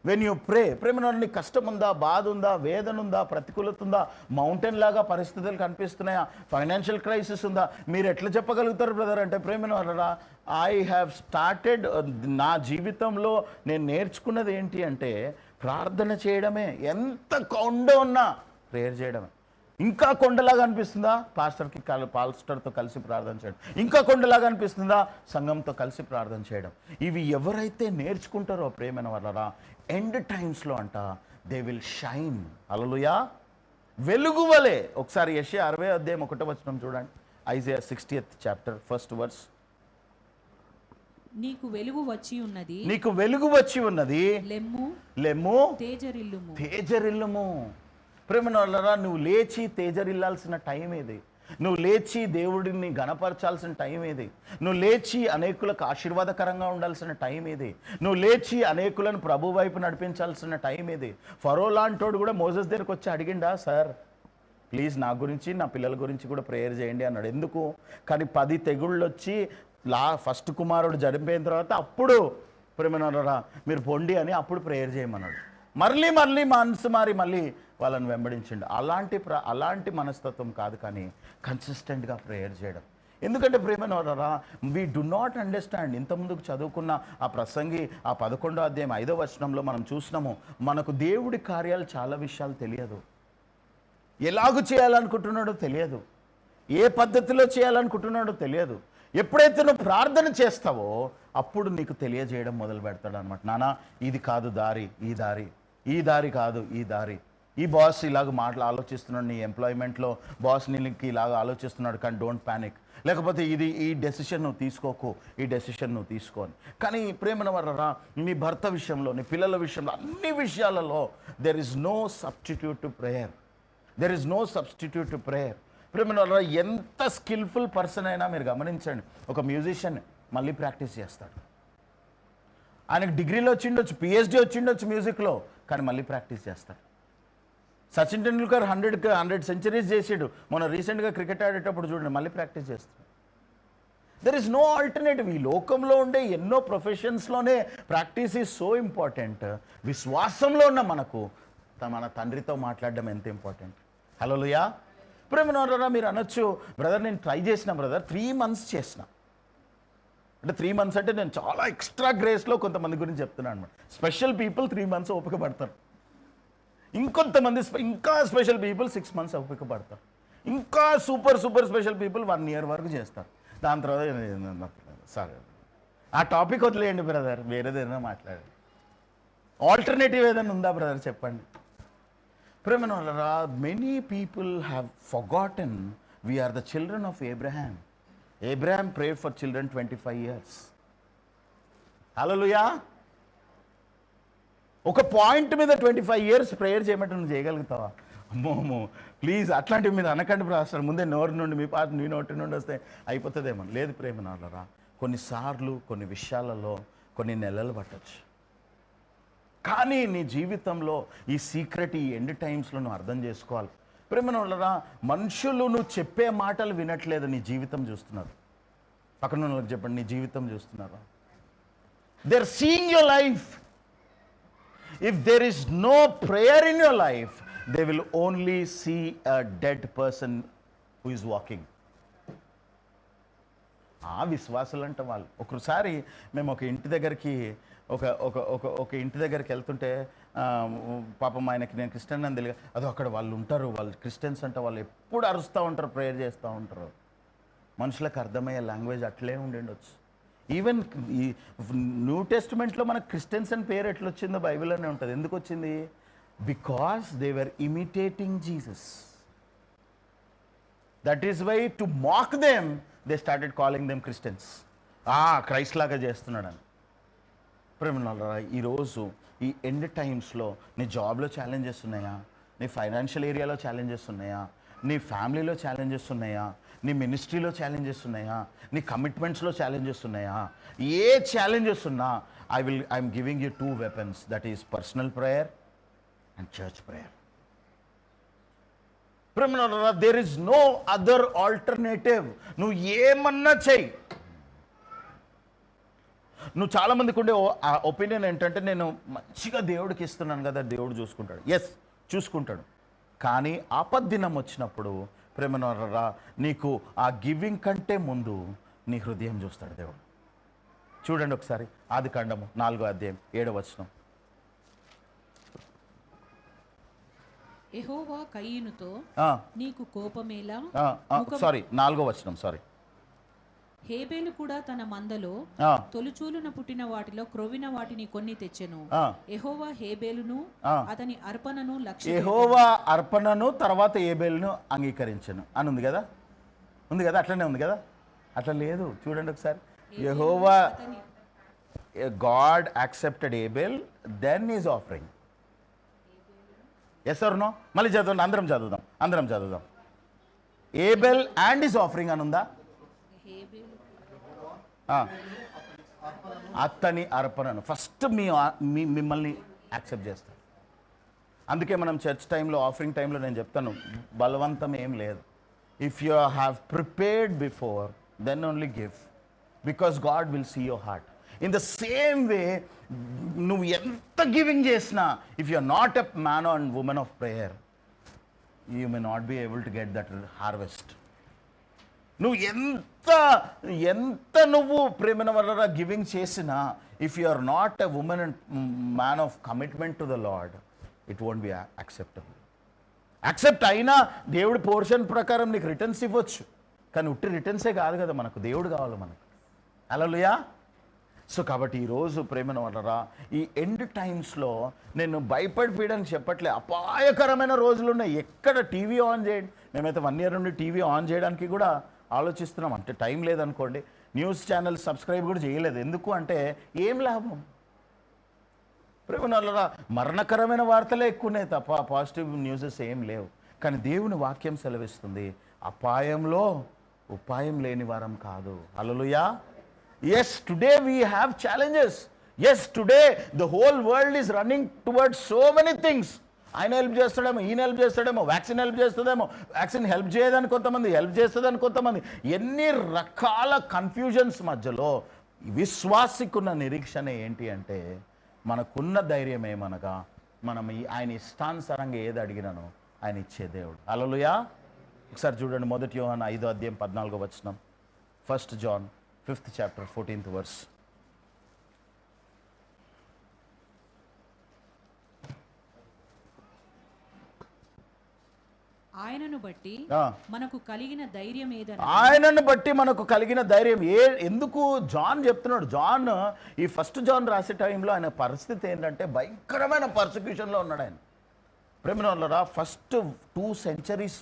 When you pray. ప్రేమనరా, నీకు కష్టం ఉందా, బాధ ఉందా, వేదన ఉందా, ప్రతికూలత ఉందా, మౌంటైన్ లాగా పరిస్థితులు కనిపిస్తున్నాయా, ఫైనాన్షియల్ క్రైసిస్ ఉందా, మీరు ఎట్లా చెప్పగలుగుతారు బ్రదర్ అంటే, ప్రేమనరా, ఐ హ్యావ్ స్టార్టెడ్, నా జీవితంలో నేను నేర్చుకున్నది ఏంటి అంటే ప్రార్థన చేయడమే. ఎంత కొండ ఉన్నా ప్రేయర్ చేయడమే. ఇంకా కొండలాగా అనిపిస్తుందా, పాస్టర్తో కలిసి ప్రార్థన చేయడం. ఇంకా కొండలాగా అనిపిస్తుందా, సంఘంతో కలిసి ప్రార్థన చేయడం. ఇవి ఎవరైతే నేర్చుకుంటారో ప్రేమైన వాళ్ళరా, ఎండ్ టైమ్స్లో అంట దే విల్ షైన్. హల్లెలూయా. వెలుగు వలె. ఒకసారి యెషయా 60వ అధ్యాయం 1వ వచనం చూడండి. Isaiah 60th chapter 1st verse. నీకు వెలుగు వచ్చి ఉన్నది, నీకు వెలుగు వచ్చి ఉన్నది, లెమ్ము తేజరిల్లుము. ప్రేమనోళ్ళరా, నువ్వు లేచి తేజరిల్లాల్సిన టైం ఇది. నువ్వు లేచి దేవుడిని గణపరచాల్సిన టైం ఇది. నువ్వు లేచి అనేకులకు ఆశీర్వాదకరంగా ఉండాల్సిన టైం ఇది. నువ్వు లేచి అనేకులను ప్రభు వైపు నడిపించాల్సిన టైం ఇది. ఫరో లాంటోడు కూడా మోసెస్ దగ్గరికి వచ్చి అడిగిండా, సార్ ప్లీజ్ నా గురించి, నా పిల్లల గురించి కూడా ప్రేయర్ చేయండి అన్నాడు. ఎందుకు? కానీ 10 తెగుళ్ళు వచ్చి ఫస్ట్ కుమారుడు చనిపోయిన తర్వాత అప్పుడు ప్రేమనరా మీరు పొండి అని అప్పుడు ప్రేయర్ చేయమన్నాడు. మళ్ళీ మనసు మారి మళ్ళీ వాళ్ళని వెంబడించండి. అలాంటి మనస్తత్వం కాదు, కానీ కన్సిస్టెంట్గా ప్రేయర్ చేయడం. ఎందుకంటే ప్రేమనరా, వీ డు నాట్ అండర్స్టాండ్. ఇంతకుముందుకు చదువుకున్న ఆ ప్రసంగి ఆ 11వ అధ్యాయం 5వ వచనంలో మనం చూసినాము, మనకు దేవుడి కార్యాలు చాలా విషయాలు తెలియదు. ఎలాగూ చేయాలనుకుంటున్నాడో తెలియదు, ఏ పద్ధతిలో చేయాలనుకుంటున్నాడో తెలియదు. ఎప్పుడైతే నువ్వు ప్రార్థన చేస్తావో అప్పుడు నీకు తెలియజేయడం మొదలు పెడతాడు అనమాట. నానా ఇది కాదు దారి, ఈ దారి కాదు ఈ దారి. ఈ బాస్ ఇలాగ ఆలోచిస్తున్నాడు, నీ ఎంప్లాయ్మెంట్లో బాస్ నీకు ఇలాగ ఆలోచిస్తున్నాడు, కానీ డోంట్ ప్యానిక్. లేకపోతే ఈ డెసిషన్ నువ్వు తీసుకోకు, ఈ డెసిషన్ నువ్వు తీసుకోని. కానీ ప్రేమన వల్ల నీ భర్త విషయంలో, నీ పిల్లల విషయంలో, అన్ని విషయాలలో there is no substitute to prayer. ప్రేమన వల్ల ఎంత స్కిల్ఫుల్ పర్సన్ అయినా మీరు గమనించండి, ఒక మ్యూజిషియన్ మళ్ళీ ప్రాక్టీస్ చేస్తాడు. ఆయనకు డిగ్రీలో వచ్చిండొచ్చు, పిహెచ్డి వచ్చిండొచ్చు మ్యూజిక్లో, కానీ మళ్ళీ ప్రాక్టీస్ చేస్తాడు. సచిన్ టెండూల్కర్ 100 సెంచరీస్ చేసాడు. మొన్న రీసెంట్గా క్రికెట్ ఆడేటప్పుడు చూడండి, మళ్ళీ ప్రాక్టీస్ చేస్తాడు. There is no alternative. ఈ లోకంలో ఉండే ఎన్నో ప్రొఫెషన్స్లోనే ప్రాక్టీస్ ఈజ్ సో ఇంపార్టెంట్. విశ్వాసంలో ఉన్న మనకు మన తండ్రితో మాట్లాడడం ఎంత ఇంపార్టెంట్. హల్లెలూయా. ప్రేమనోరా, మీరు అనొచ్చు, బ్రదర్ నేను ట్రై చేసిన బ్రదర్ 3 months చేసిన అంటే 3 months అంటే నేను చాలా ఎక్స్ట్రా గ్రేస్లో కొంతమంది గురించి చెప్తున్నాను అనమాట. స్పెషల్ పీపుల్ 3 months ఓపిక పడతారు. ఇంకొంతమంది ఇంకా స్పెషల్ పీపుల్ 6 months ఓపిక పడతారు. ఇంకా సూపర్ స్పెషల్ పీపుల్ 1 year వరకు చేస్తారు. దాని తర్వాత సరే ఆ టాపిక్ వదిలేయండి బ్రదర్, వేరేదేదైనా మాట్లాడండి. ఆల్టర్నేటివ్ ఏదైనా ఉందా బ్రదర్ చెప్పండి. ప్రేమనోరా, many people have forgotten we are the children of Abraham. Abraham prayed for children 25 years. హల్లెలూయా. ఒక పాయింట్ మీద 25 years ప్రేయర్ చేయమంటే నువ్వు చేయగలుగుతావా? అమ్మో ప్లీజ్ అట్లాంటివి మీద అనకండి ప్రాస్టర్. ముందే నోరు నుండి మీ పాత నీ నోటి నుండి వస్తే అయిపోతుందేమో. లేదు ప్రేమనాలరా, కొన్నిసార్లు కొన్ని విషయాలలో కొన్ని నెలలు పట్టచ్చు. కానీ నీ జీవితంలో ఈ సీక్రెట్, ఈ ఎండ్ టైమ్స్లో నువ్వు అర్థం చేసుకోవాలి. ప్రేమనాలరా, మనుషులు నువ్వు చెప్పే మాటలు వినట్లేదు, నీ జీవితం చూస్తున్నారు. పక్కన వాళ్ళకి చెప్పండి, నీ జీవితం చూస్తున్నారా? They are seeing your life. If there is no prayer in your life, they will only see a dead person who is walking. ఆ విశ్వాసులు అంట వాళ్ళు. ఒకసారి మేము ఒక ఇంటి దగ్గరికి ఒక ఇంటి దగ్గరికి వెళ్తుంటే పాపం ఆయనకి నేను క్రిస్టియన్ అని తెలియదు. అదో అక్కడ వాళ్ళు ఉంటారు, వాళ్ళు క్రిస్టియన్స్ అంట, వాళ్ళు ఎప్పుడు అరుస్తూ ఉంటారు, ప్రేయర్ చేస్తూ ఉంటారు. మనుషులకు అర్థమయ్యే లాంగ్వేజ్ అట్లే ఉండిండొచ్చు. ఈవెన్ ఈ న్యూ టెస్ట్మెంట్లో మనకు క్రిస్టియన్స్ అని పేరు ఎట్లా వచ్చిందో బైబిల్లోనే ఉంటుంది. ఎందుకు వచ్చింది? Because they were imitating Jesus. That is why to mock them they started calling them Christians. Christ లాగా చేస్తున్నాడని. ప్రేమలారా, ఈరోజు ఈ ఎండ్ టైమ్స్లో నీ జాబ్లో ఛాలెంజెస్ ఉన్నాయా? నీ ఫైనాన్షియల్ ఏరియాలో ఛాలెంజెస్ ఉన్నాయా? నీ ఫ్యామిలీలో ఛాలెంజెస్ ఉన్నాయా? నీ మినిస్ట్రీలో ఛాలెంజెస్ ఉన్నాయా? నీ కమిట్మెంట్స్లో ఛాలెంజెస్ ఉన్నాయా? ఏ ఛాలెంజెస్ ఉన్నా I'm giving you 2 weapons, that is personal prayer and church prayer. ప్రేమలారా, there is no other alternative. నువ్వు ఏమన్నా చెయ్యి. నువ్వు చాలామందికి ఉండే ఒపీనియన్ ఏంటంటే, నేను మంచిగా దేవుడికి ఇస్తున్నాను కదా, దేవుడు చూసుకుంటాడు. ఎస్, చూసుకుంటాడు. కానీ ఆపద్దినం వచ్చినప్పుడు ప్రేమనారా, నీకు ఆ గివింగ్ కంటే ముందు నీ హృదయం చూస్తాడు దేవుడు. చూడండి ఒకసారి ఆదికాండము 4వ అధ్యాయం 7వ వచనం. యెహోవా కయీనుతో నీకు కోపమేలా? సారీ, 4వ వచనం, సారీ. హేబేలు కూడా తన మందలో తొలిచూలున పుట్టిన వాటిలో క్రొవ్విన వాటిని కొన్ని తెచ్చెను. యెహోవా హేబేలును అతని అర్పణను యెహోవా అర్పణను తర్వాత హేబేలును అంగీకరించెను అని ఉంది కదా. ఉంది కదా, అట్లనే ఉంది కదా. అట్లా లేదు, చూడండి ఒకసారి. Jehovah God accepted Abel, then is offering. Yes or no? మళ్ళీ చదవండి, అందరం చదువుదాం. హేబెల్ అండ్ ఈజ్ ఆఫరింగ్ అని ఉందా? అతని అర్పణను ఫస్ట్ మిమ్మల్ని యాక్సెప్ట్ చేస్తారు. అందుకే మనం చర్చ్ టైంలో, ఆఫరింగ్ టైంలో నేను చెప్తాను, బలవంతం ఏం లేదు. If you have prepared before, then only give, because God will see your heart. In the same way, నువ్వు ఎంత గివింగ్ చేసినా, if you are not a man and women of prayer, you may not be able to get that harvest. నువ్వు ఎంత నువ్వు ప్రేమన వల్ల గివింగ్ చేసినా, if you are not a women and man of commitment to the Lord, it won't be acceptable. Accept అయినా దేవుడి పోర్షన్ ప్రకారం నీకు రిటర్న్స్ ఇవ్వచ్చు, కానీ ఉట్టి రిటర్న్సే కాదు కదా మనకు, దేవుడు కావాలి మనకు. హల్లెలూయా. సో కాబట్టి ఈరోజు ప్రేమన వల్ల ఈ ఎండ్ టైమ్స్లో నేను భయపడిపోయడానికి చెప్పట్లే, అపాయకరమైన రోజులు ఉన్నాయి. ఎక్కడ టీవీ ఆన్ చేయండి, మేమైతే 1 year నుండి టీవీ ఆన్ చేయడానికి కూడా ఆలోచిస్తున్నాం. అంటే టైం లేదనుకోండి, న్యూస్ ఛానల్ సబ్స్క్రైబ్ కూడా చేయలేదు. ఎందుకు అంటే ఏం లాభం? ప్రేమనల్లా మరణకరమైన వార్తలే ఎక్కువనే తప్ప పాజిటివ్ న్యూసెస్ ఏం లేవు. కానీ దేవుని వాక్యం సెలవిస్తుంది, అపాయంలో ఉపాయం లేని వారం కాదు. Hallelujah. Yes, today we have challenges. Yes, today the whole world is running towards so many things. ఆయన హెల్ప్ చేస్తాడేమో, ఈయన హెల్ప్ చేస్తాడేమో, వ్యాక్సిన్ హెల్ప్ చేస్తుందేమో, వ్యాక్సిన్ హెల్ప్ చేయదని కొంతమంది, హెల్ప్ చేస్తుందని కొంతమంది, ఎన్ని రకాల కన్ఫ్యూజన్స్ మధ్యలో విశ్వాసికున్న నిరీక్షణ ఏంటి అంటే, మనకున్న ధైర్యం ఏమనగా, మనం ఆయన ఇష్టానుసారంగా ఏది అడిగినానో ఆయన ఇచ్చే దేవుడు. హల్లెలూయా. ఒకసారి చూడండి, 1 యోహాను 5వ అధ్యాయం 14వ వచనం. 1 John 5th chapter 14th verse. ఆయనను బట్టి మనకు కలిగిన ధైర్యం ఏదైనా, ఆయనను బట్టి మనకు కలిగిన ధైర్యం ఎందుకు జాన్ చెప్తున్నాడు. జాన్ ఈ 1 John రాసే టైంలో ఆయన పరిస్థితి ఏంటంటే భయంకరమైన పర్సిక్యూషన్లో ఉన్నాడు ఆయన. ప్రేమనోళ్ళరా, ఫస్ట్ 2 centuries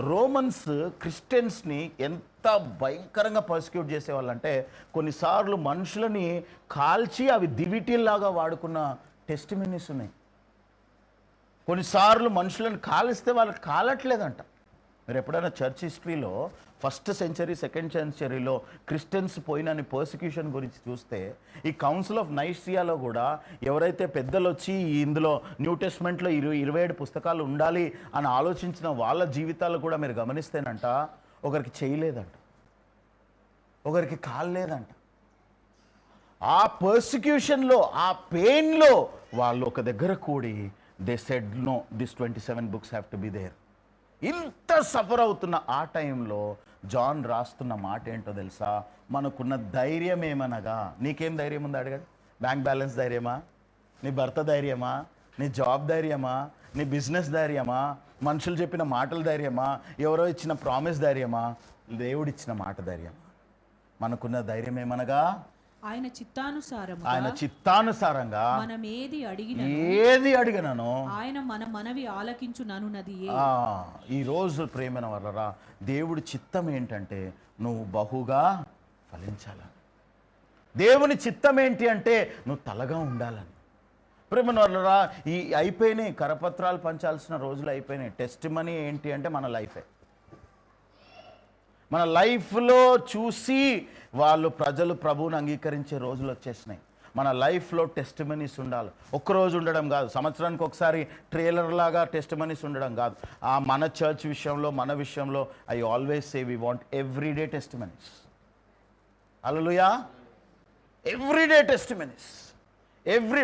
రోమన్స్ క్రిస్టియన్స్ని ఎంత భయంకరంగా పర్సిక్యూట్ చేసేవాళ్ళంటే కొన్నిసార్లు మనుషులని కాల్చి అవి దివిటీల్లాగా వాడుకున్న టెస్టిమనీస్ ఉన్నాయి. కొన్నిసార్లు మనుషులను కాలిస్తే వాళ్ళకి కాలట్లేదంట. మీరు ఎప్పుడైనా చర్చ్ హిస్టరీలో 1st సెంచరీ 2nd సెంచరీలో క్రిస్టియన్స్ పోయినని పర్సిక్యూషన్ గురించి చూస్తే ఈ కౌన్సిల్ ఆఫ్ నైసియాలో కూడా ఎవరైతే పెద్దలు వచ్చి ఇందులో న్యూ టెస్ట్మెంట్లో 27 పుస్తకాలు ఉండాలి అని ఆలోచించిన వాళ్ళ జీవితాలు కూడా మీరు గమనిస్తేనంట ఒకరికి చేయలేదంట, ఒకరికి కాలేదంట. ఆ పర్సిక్యూషన్లో, ఆ పెయిన్లో వాళ్ళు ఒక దగ్గర కూడి they said no, this 27 books have to be there. ఇంత సఫర్ అవుతున్న ఆ టైంలో జాన్ రాస్తున్న మాట ఏంటో తెలుసా? మనకున్న ధైర్యం ఏమనగా, నీకేం ధైర్యం ఉందో అడగండి. బ్యాంక్ బ్యాలెన్స్ ధైర్యమా, నీ భర్త ధైర్యమా, నీ జాబ్ ధైర్యమా, నీ బిజినెస్ ధైర్యమా, మనుషులు చెప్పిన మాటల ధైర్యమా, ఎవరో ఇచ్చిన ప్రామిస్ ధైర్యమా, దేవుడిచ్చిన మాట ధైర్యమా? మనకున్న ధైర్యం ఏమనగా ఆయన చిత్తానుసారంగా మనం ఏది అడిగినను ఆయన మన మనవి ఆలకించుననున్నది. ఈరోజు ప్రేమైన వల్లరా దేవుడి చిత్తం ఏంటంటే నువ్వు బహుగా ఫలించాలని. దేవుని చిత్తం ఏంటి అంటే నువ్వు తలగా ఉండాలని. ప్రేమైన వల్లరా ఈ అయిపోయినాయి, కరపత్రాలు పంచాల్సిన రోజులు అయిపోయినాయి. టెస్ట్ మనీ ఏంటి అంటే మన లైఫే. మన లైఫ్లో చూసి వాళ్ళు ప్రజలు ప్రభువుని అంగీకరించే రోజులు వచ్చేసినాయి. మన లైఫ్లో టెస్ట్ మనీస్ ఉండాలి. ఒక్కరోజు ఉండడం కాదు, సంవత్సరానికి ఒకసారి ట్రైలర్ లాగా టెస్ట్ మనీస్ ఉండడం కాదు. మన చర్చ్ విషయంలో, మన విషయంలో I always say we want everyday testimonies. Hallelujah, everyday testimonies.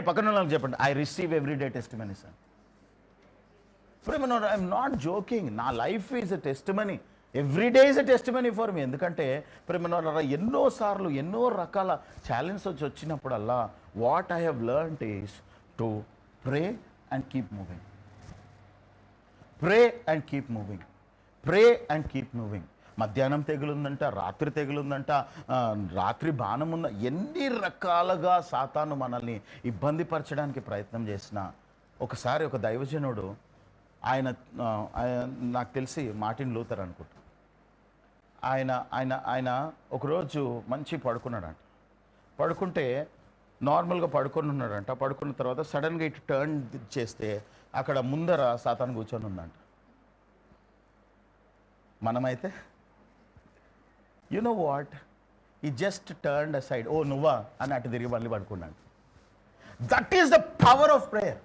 పక్కన వాళ్ళకి చెప్పండి, I receive everyday testimonies అని. I'm not joking. నా life is a testimony. Every day is a testimony for me. ఎందుకంటే ఎన్నోసార్లు ఎన్నో రకాల ఛాలెంజ్ వచ్చినప్పుడల్లా what I have learned is to pray and keep moving. Pray and keep moving. Pray and keep moving. మధ్యాహ్నం తెగులుందంట, రాత్రి తెగులుందంట, రాత్రి బాణం ఉంద, ఎన్ని రకాలుగా సాతాను మనల్ని ఇబ్బంది పరచడానికి ప్రయత్నం చేసిన ఒకసారి ఒక దైవజనుడు, ఆయన నాకు తెలిసి మార్టిన్ లూథర్ అనుకుంటా, ఆయన ఆయన ఆయన ఒకరోజు మంచి పడుకున్నాడంట. పడుకుంటే నార్మల్గా పడుకొని ఉన్నాడంట. పడుకున్న తర్వాత సడన్గా ఇటు టర్న్ చేస్తే అక్కడ ముందర సాతాను కూర్చొని ఉందంట. మనమైతే యు నో వాట్, ఈ జస్ట్ టర్న్ అసైడ్, ఓ నువ్వా అని అటు తిరిగి మళ్ళీ పడుకున్నాడు. That is the power of prayer.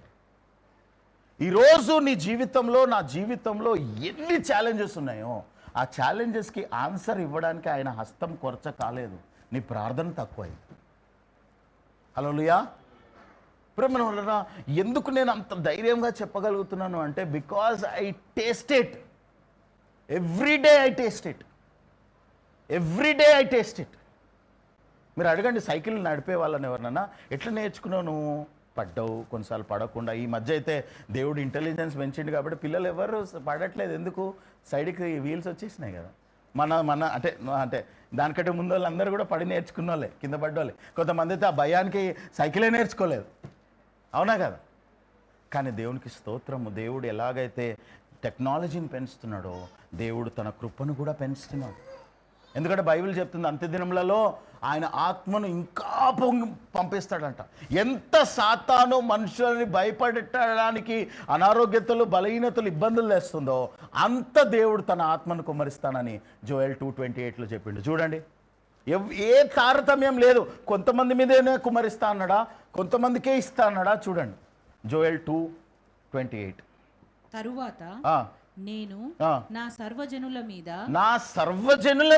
ఈరోజు నీ జీవితంలో, నా జీవితంలో ఎన్ని ఛాలెంజెస్ ఉన్నాయో ఆ ఛాలెంజెస్కి ఆన్సర్ ఇవ్వడానికి ఆయన హస్తం కొరచ కాలేదు, నీ ప్రార్థన తక్కువైంది. హల్లెలూయా. ప్రేమ వలన ఎందుకు నేను అంత ధైర్యంగా చెప్పగలుగుతున్నాను అంటే because I taste it every day. I taste it every day. I taste it. మీరు అడగండి సైకిల్ నడిపే వాళ్ళని ఎవరినన్నా, ఎట్లా నేర్చుకున్నావు నువ్వు? పడ్డావు, కొన్నిసార్లు పడకుండా. ఈ మధ్య అయితే దేవుడు ఇంటెలిజెన్స్ పెంచిండు కాబట్టి పిల్లలు ఎవరు పడట్లేదు. ఎందుకు? సైడ్కి వీల్స్ వచ్చేసినాయి కదా. మన అంటే అంటే దానికంటే ముందు వాళ్ళందరూ కూడా పడి నేర్చుకున్న వాళ్ళే, కింద పడ్డోళ్ళే. కొంతమంది అయితే ఆ భయానికి సైకిలే నేర్చుకోలేదు. అవునా కదా? కానీ దేవునికి స్తోత్రము. దేవుడు ఎలాగైతే టెక్నాలజీని పెంచుతున్నాడో దేవుడు తన కృపను కూడా పెంచుతున్నాడు. ఎందుకంటే బైబిల్ చెప్తుంది అంత్యదినములలో ఆయన ఆత్మను ఇంకా పంపిస్తాడంట. ఎంత సాతాను మనుషులని భయపడటానికి అనారోగ్యతలు, బలహీనతలు, ఇబ్బందులు తెస్తుందో అంత దేవుడు తన ఆత్మను కుమ్మరిస్తానని జోయల్ 2:28లో చెప్పిండు. చూడండి, ఏ తారతమ్యం లేదు. కొంతమంది మీదనే కుమ్మరిస్తా అన్నాడా, కొంతమందికే ఇస్తా అన్నాడా? చూడండి, జోయల్ 2:28. తరువాత నేను నా సర్వజనుల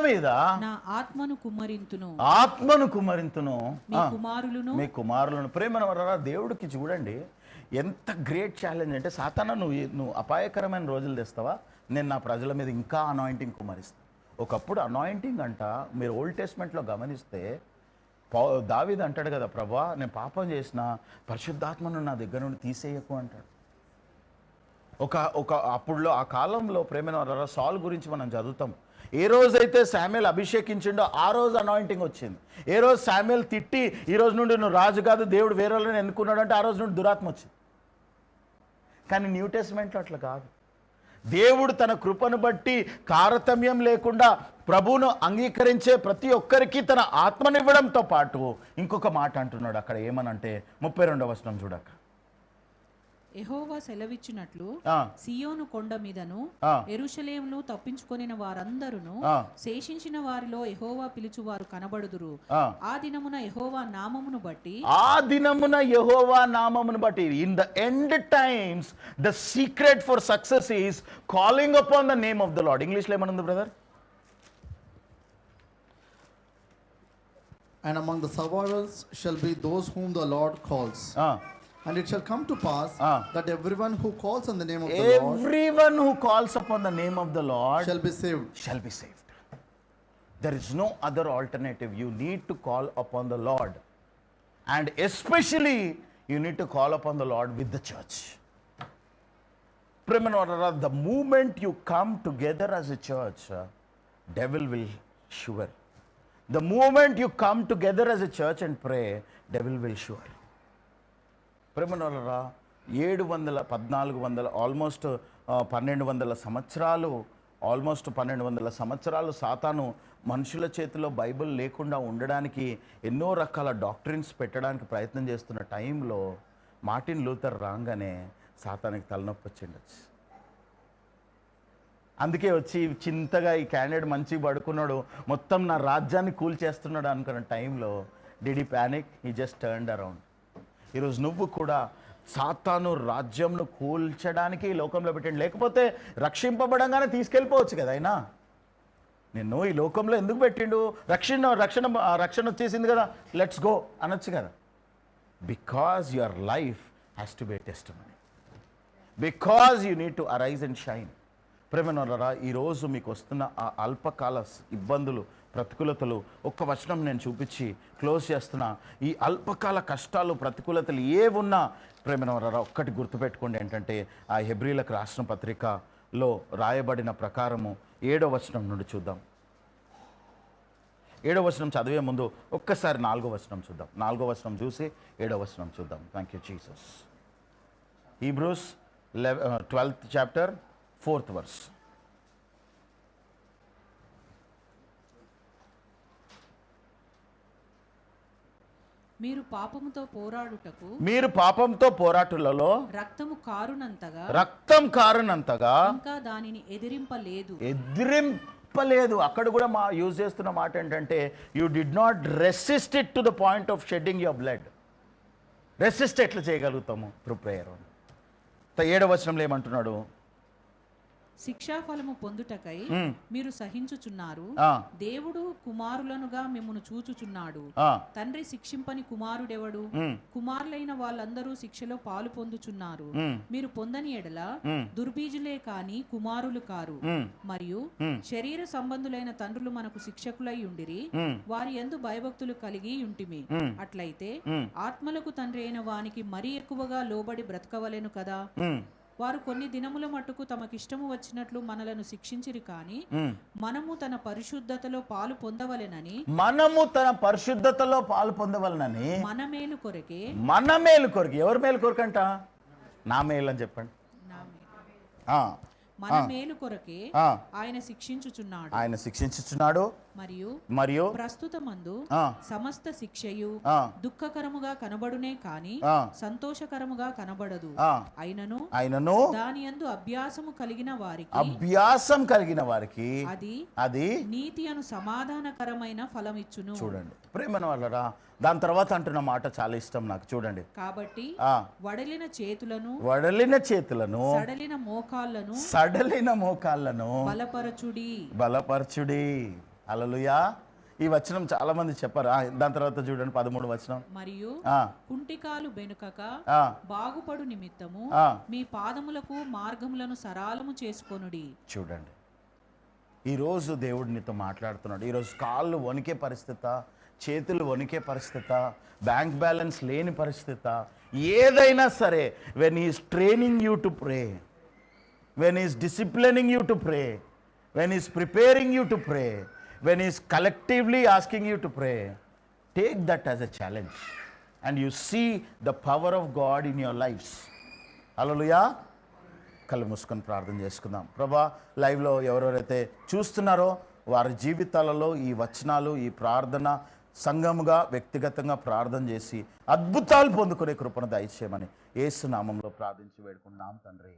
మీద నా ఆత్మను కుమ్మరింతును మీ కుమారులను. ప్రేమ దేవుడికి చూడండి ఎంత గ్రేట్ ఛాలెంజ్ అంటే, సాతానా నువ్వు అపాయకరమైన రోజులు తెస్తావా, నేను నా ప్రజల మీద ఇంకా అనాయింటింగ్ కుమ్మరిస్తాను. ఒకప్పుడు అనాయింటింగ్ అంట, మీరు ఓల్డ్ టెస్ట్మెంట్లో గమనిస్తే దావీదు అంటాడు కదా, ప్రభా నేను పాపం చేసిన, పరిశుద్ధాత్మను నా దగ్గర నుండి తీసేయకు అంటాడు. అప్పుడులో ఆ కాలంలో ప్రేమైన సాల్ గురించి మనం చదువుతాం. ఏ రోజైతే శామ్యూల్ అభిషేకించిండో ఆ రోజు అనాయింటింగ్ వచ్చింది. ఏ రోజు శామ్యూల్ తిట్టి ఈ రోజు నుండి నువ్వు రాజు కాదు, దేవుడు వేరే వాళ్ళని ఎన్నుకున్నాడు అంటే ఆ రోజు నుండి దురాత్మ వచ్చింది. కానీ న్యూ టెస్ట్మెంట్లో అట్లా కాదు. దేవుడు తన కృపను బట్టి తారతమ్యం లేకుండా ప్రభువును అంగీకరించే ప్రతి ఒక్కరికి తన ఆత్మనివ్వడంతో పాటు ఇంకొక మాట అంటున్నాడు అక్కడ. ఏమనంటే 32వ వచనం చూడక, యెహోవా సెలవిచ్చినట్లు ఆ. సియోను కొండ మీదను ఆ. యెరూషలేమును తప్పించుకొనిన వారందరును ఆ. శేషించిన వారిలో యెహోవా పిలుచువారు కనబడుదురు. ఆ. ఆ దినమున యెహోవా నామమును బట్టి ఆ దినమున యెహోవా నామమును బట్టి. In the end times the secret for success is calling upon the name of the lord. ఇంగ్లీష్లో ఏమనుంది brother? And among the survivors shall be those whom the Lord calls. And it shall come to pass that everyone who calls on the name of the Lord Everyone who calls upon the name of the Lord shall be saved. shall be saved. There is no other alternative. You need to call upon the Lord. And especially, you need to call upon the Lord with the church. The moment you come together as a church, devil will shiver. The moment you come together as a church and pray, devil will shiver. 700 almost 1200 సంవత్సరాలు, ఆల్మోస్ట్ 1200 సంవత్సరాలు సాతాను మనుషుల చేతిలో బైబిల్ లేకుండా ఉండడానికి ఎన్నో రకాల డాక్ట్రిన్స్ పెట్టడానికి ప్రయత్నం చేస్తున్న టైంలో మార్టిన్ లూథర్ రాగానే సాతానికి తలనొప్పి వచ్చిండొచ్చు. అందుకే వచ్చి చింతగా ఈ క్యాండిడేట్ మంచిగా పడుకున్నాడు, మొత్తం నా రాజ్యాన్ని కూల్చేస్తున్నాడు అనుకున్న టైంలో did he panic? He just turned around. ఈరోజు నువ్వు కూడా సాతాను రాజ్యంను కూల్చడానికి ఈ లోకంలో పెట్టండి, లేకపోతే రక్షింపబడంగానే తీసుకెళ్ళిపోవచ్చు కదా. అయినా నిన్ను ఈ లోకంలో ఎందుకు పెట్టిండు? రక్షణ వచ్చేసింది కదా, లెట్స్ గో అనొచ్చు కదా. Because your life has to be a testimony, because you need to arise and shine. ప్రేమనోళ్ళరా, ఈరోజు మీకు వస్తున్న ఆ అల్పకాల ఇబ్బందులు, ప్రతికూలతలు ఒక్క వచనం నేను చూపించి క్లోజ్ చేస్తున్నా. ఈ అల్పకాల కష్టాలు, ప్రతికూలతలు ఏవున్నా ప్రేమనోళ్ళరా ఒక్కటి గుర్తుపెట్టుకోండి, ఏంటంటే ఆ హెబ్రీలకు రాసిన పత్రికలో రాయబడిన ప్రకారము 7వ వచనం నుండి చూద్దాం. 7వ వచనం చదివే ముందు ఒక్కసారి 4వ వచనం చూద్దాం. 4వ వచనం చూసి 7వ వచనం చూద్దాం. Thank you Jesus. Hebrews 12th chapter 4th verse. మీరు పాపంతో పోరాటులలో రక్తం కారునంతగా ఇంకా దానిని ఎదిరింపలేదు. అక్కడ కూడా మా యూజ్ చేస్తున్న మాట ఏంటంటే you did not resist it to the point of shedding your blood. Resist ఎట్లా చేయగలుగుతాము? Through prayer. 7వ వచనంలో ఏమంటున్నాడు? శిక్షాఫలము పొందుటకై మీరు సహించుచున్నారు. దేవుడు కుమారులనుగా మిమ్మును చూచుచున్నాడు. తండ్రి శిక్షింపని కుమారుడెవడు? కుమారులైన వాళ్ళందరూ శిక్షలో పాలు పొందుచున్నారు. మీరు పొందని ఎడల దుర్బీజులే కాని కుమారులు కారు. మరియు శరీర సంబంధులైన తండ్రులు మనకు శిక్షకులై ఉండిరి, వారి యందు భయభక్తులు కలిగి ఉంటిమి. అట్లయితే ఆత్మలకు తండ్రి అయిన వానికి మరీ ఎక్కువగా లోబడి బ్రతకవలెను కదా. వారు కొన్ని దినముల మట్టుకు తమకిష్టము వచ్చినట్లు మనలను శిక్షించిరి, కానీ మనము తన పరిశుద్ధతలో పాలు పొందవలెనని మన మేలు కొరకే. ఎవరి మేలు కొరకంట? నా మేలు అని చెప్పండి. మన మేలు కొరకే ఆయన శిక్షించుచున్నాడు. మరియు ప్రస్తుతమందు సమస్త శిక్షయు దుఃఖకరముగా కనబడునే కాని సంతోషకరముగా కనబడదు. అయినను దాని యందు అభ్యాసము కలిగిన వారికి అది నీతి అను సమాధానకరమైన ఫలమిచ్చును. చూడండి ప్రేమన వాళ్ళరా, దాని తర్వాత అంటున్న మాట చాలా ఇష్టం నాకు. చూడండి, కాబట్టి వడలిన చేతులను సడలిన మోకాళ్ళను బలపరచుడి. హల్లెలూయా. ఈ వచనం చాలా మంది చెప్పారు. దాని తర్వాత చూడండి 13వ వచనం. మరియు కుంటికాలు బెనుకక బాగుపడు నిమిత్తము మీ పాదములకు మార్గములను సరాలము చేసుకొనుడి. చూడండి, ఈరోజు దేవుడు నీతో మాట్లాడుతున్నాడు. ఈరోజు కాళ్ళు వణికే పరిస్థితి, చేతులు వణికే పరిస్థితి, బ్యాంక్ బ్యాలెన్స్ లేని పరిస్థితి, ఏదైనా సరే, when is training you to pray, when he is disciplining you to pray, when he is preparing you to pray, when he is collectively asking you to pray, take that as a challenge and you see the power of God in your lives. Hallelujah. కళ్ళు మూసుకొని ప్రార్థన చేసుకుందాం. ప్రభా, లైవ్లో ఎవరెవరైతే చూస్తున్నారో వారి జీవితాలలో ఈ వచనాలు, ఈ ప్రార్థన సంఘముగా వ్యక్తిగతంగా ప్రార్థన చేసి అద్భుతాలు పొందుకునే కృపను దయచేయమని యేసు నామంలో ప్రార్థించి వేడుకుంటున్నాం తండ్రి.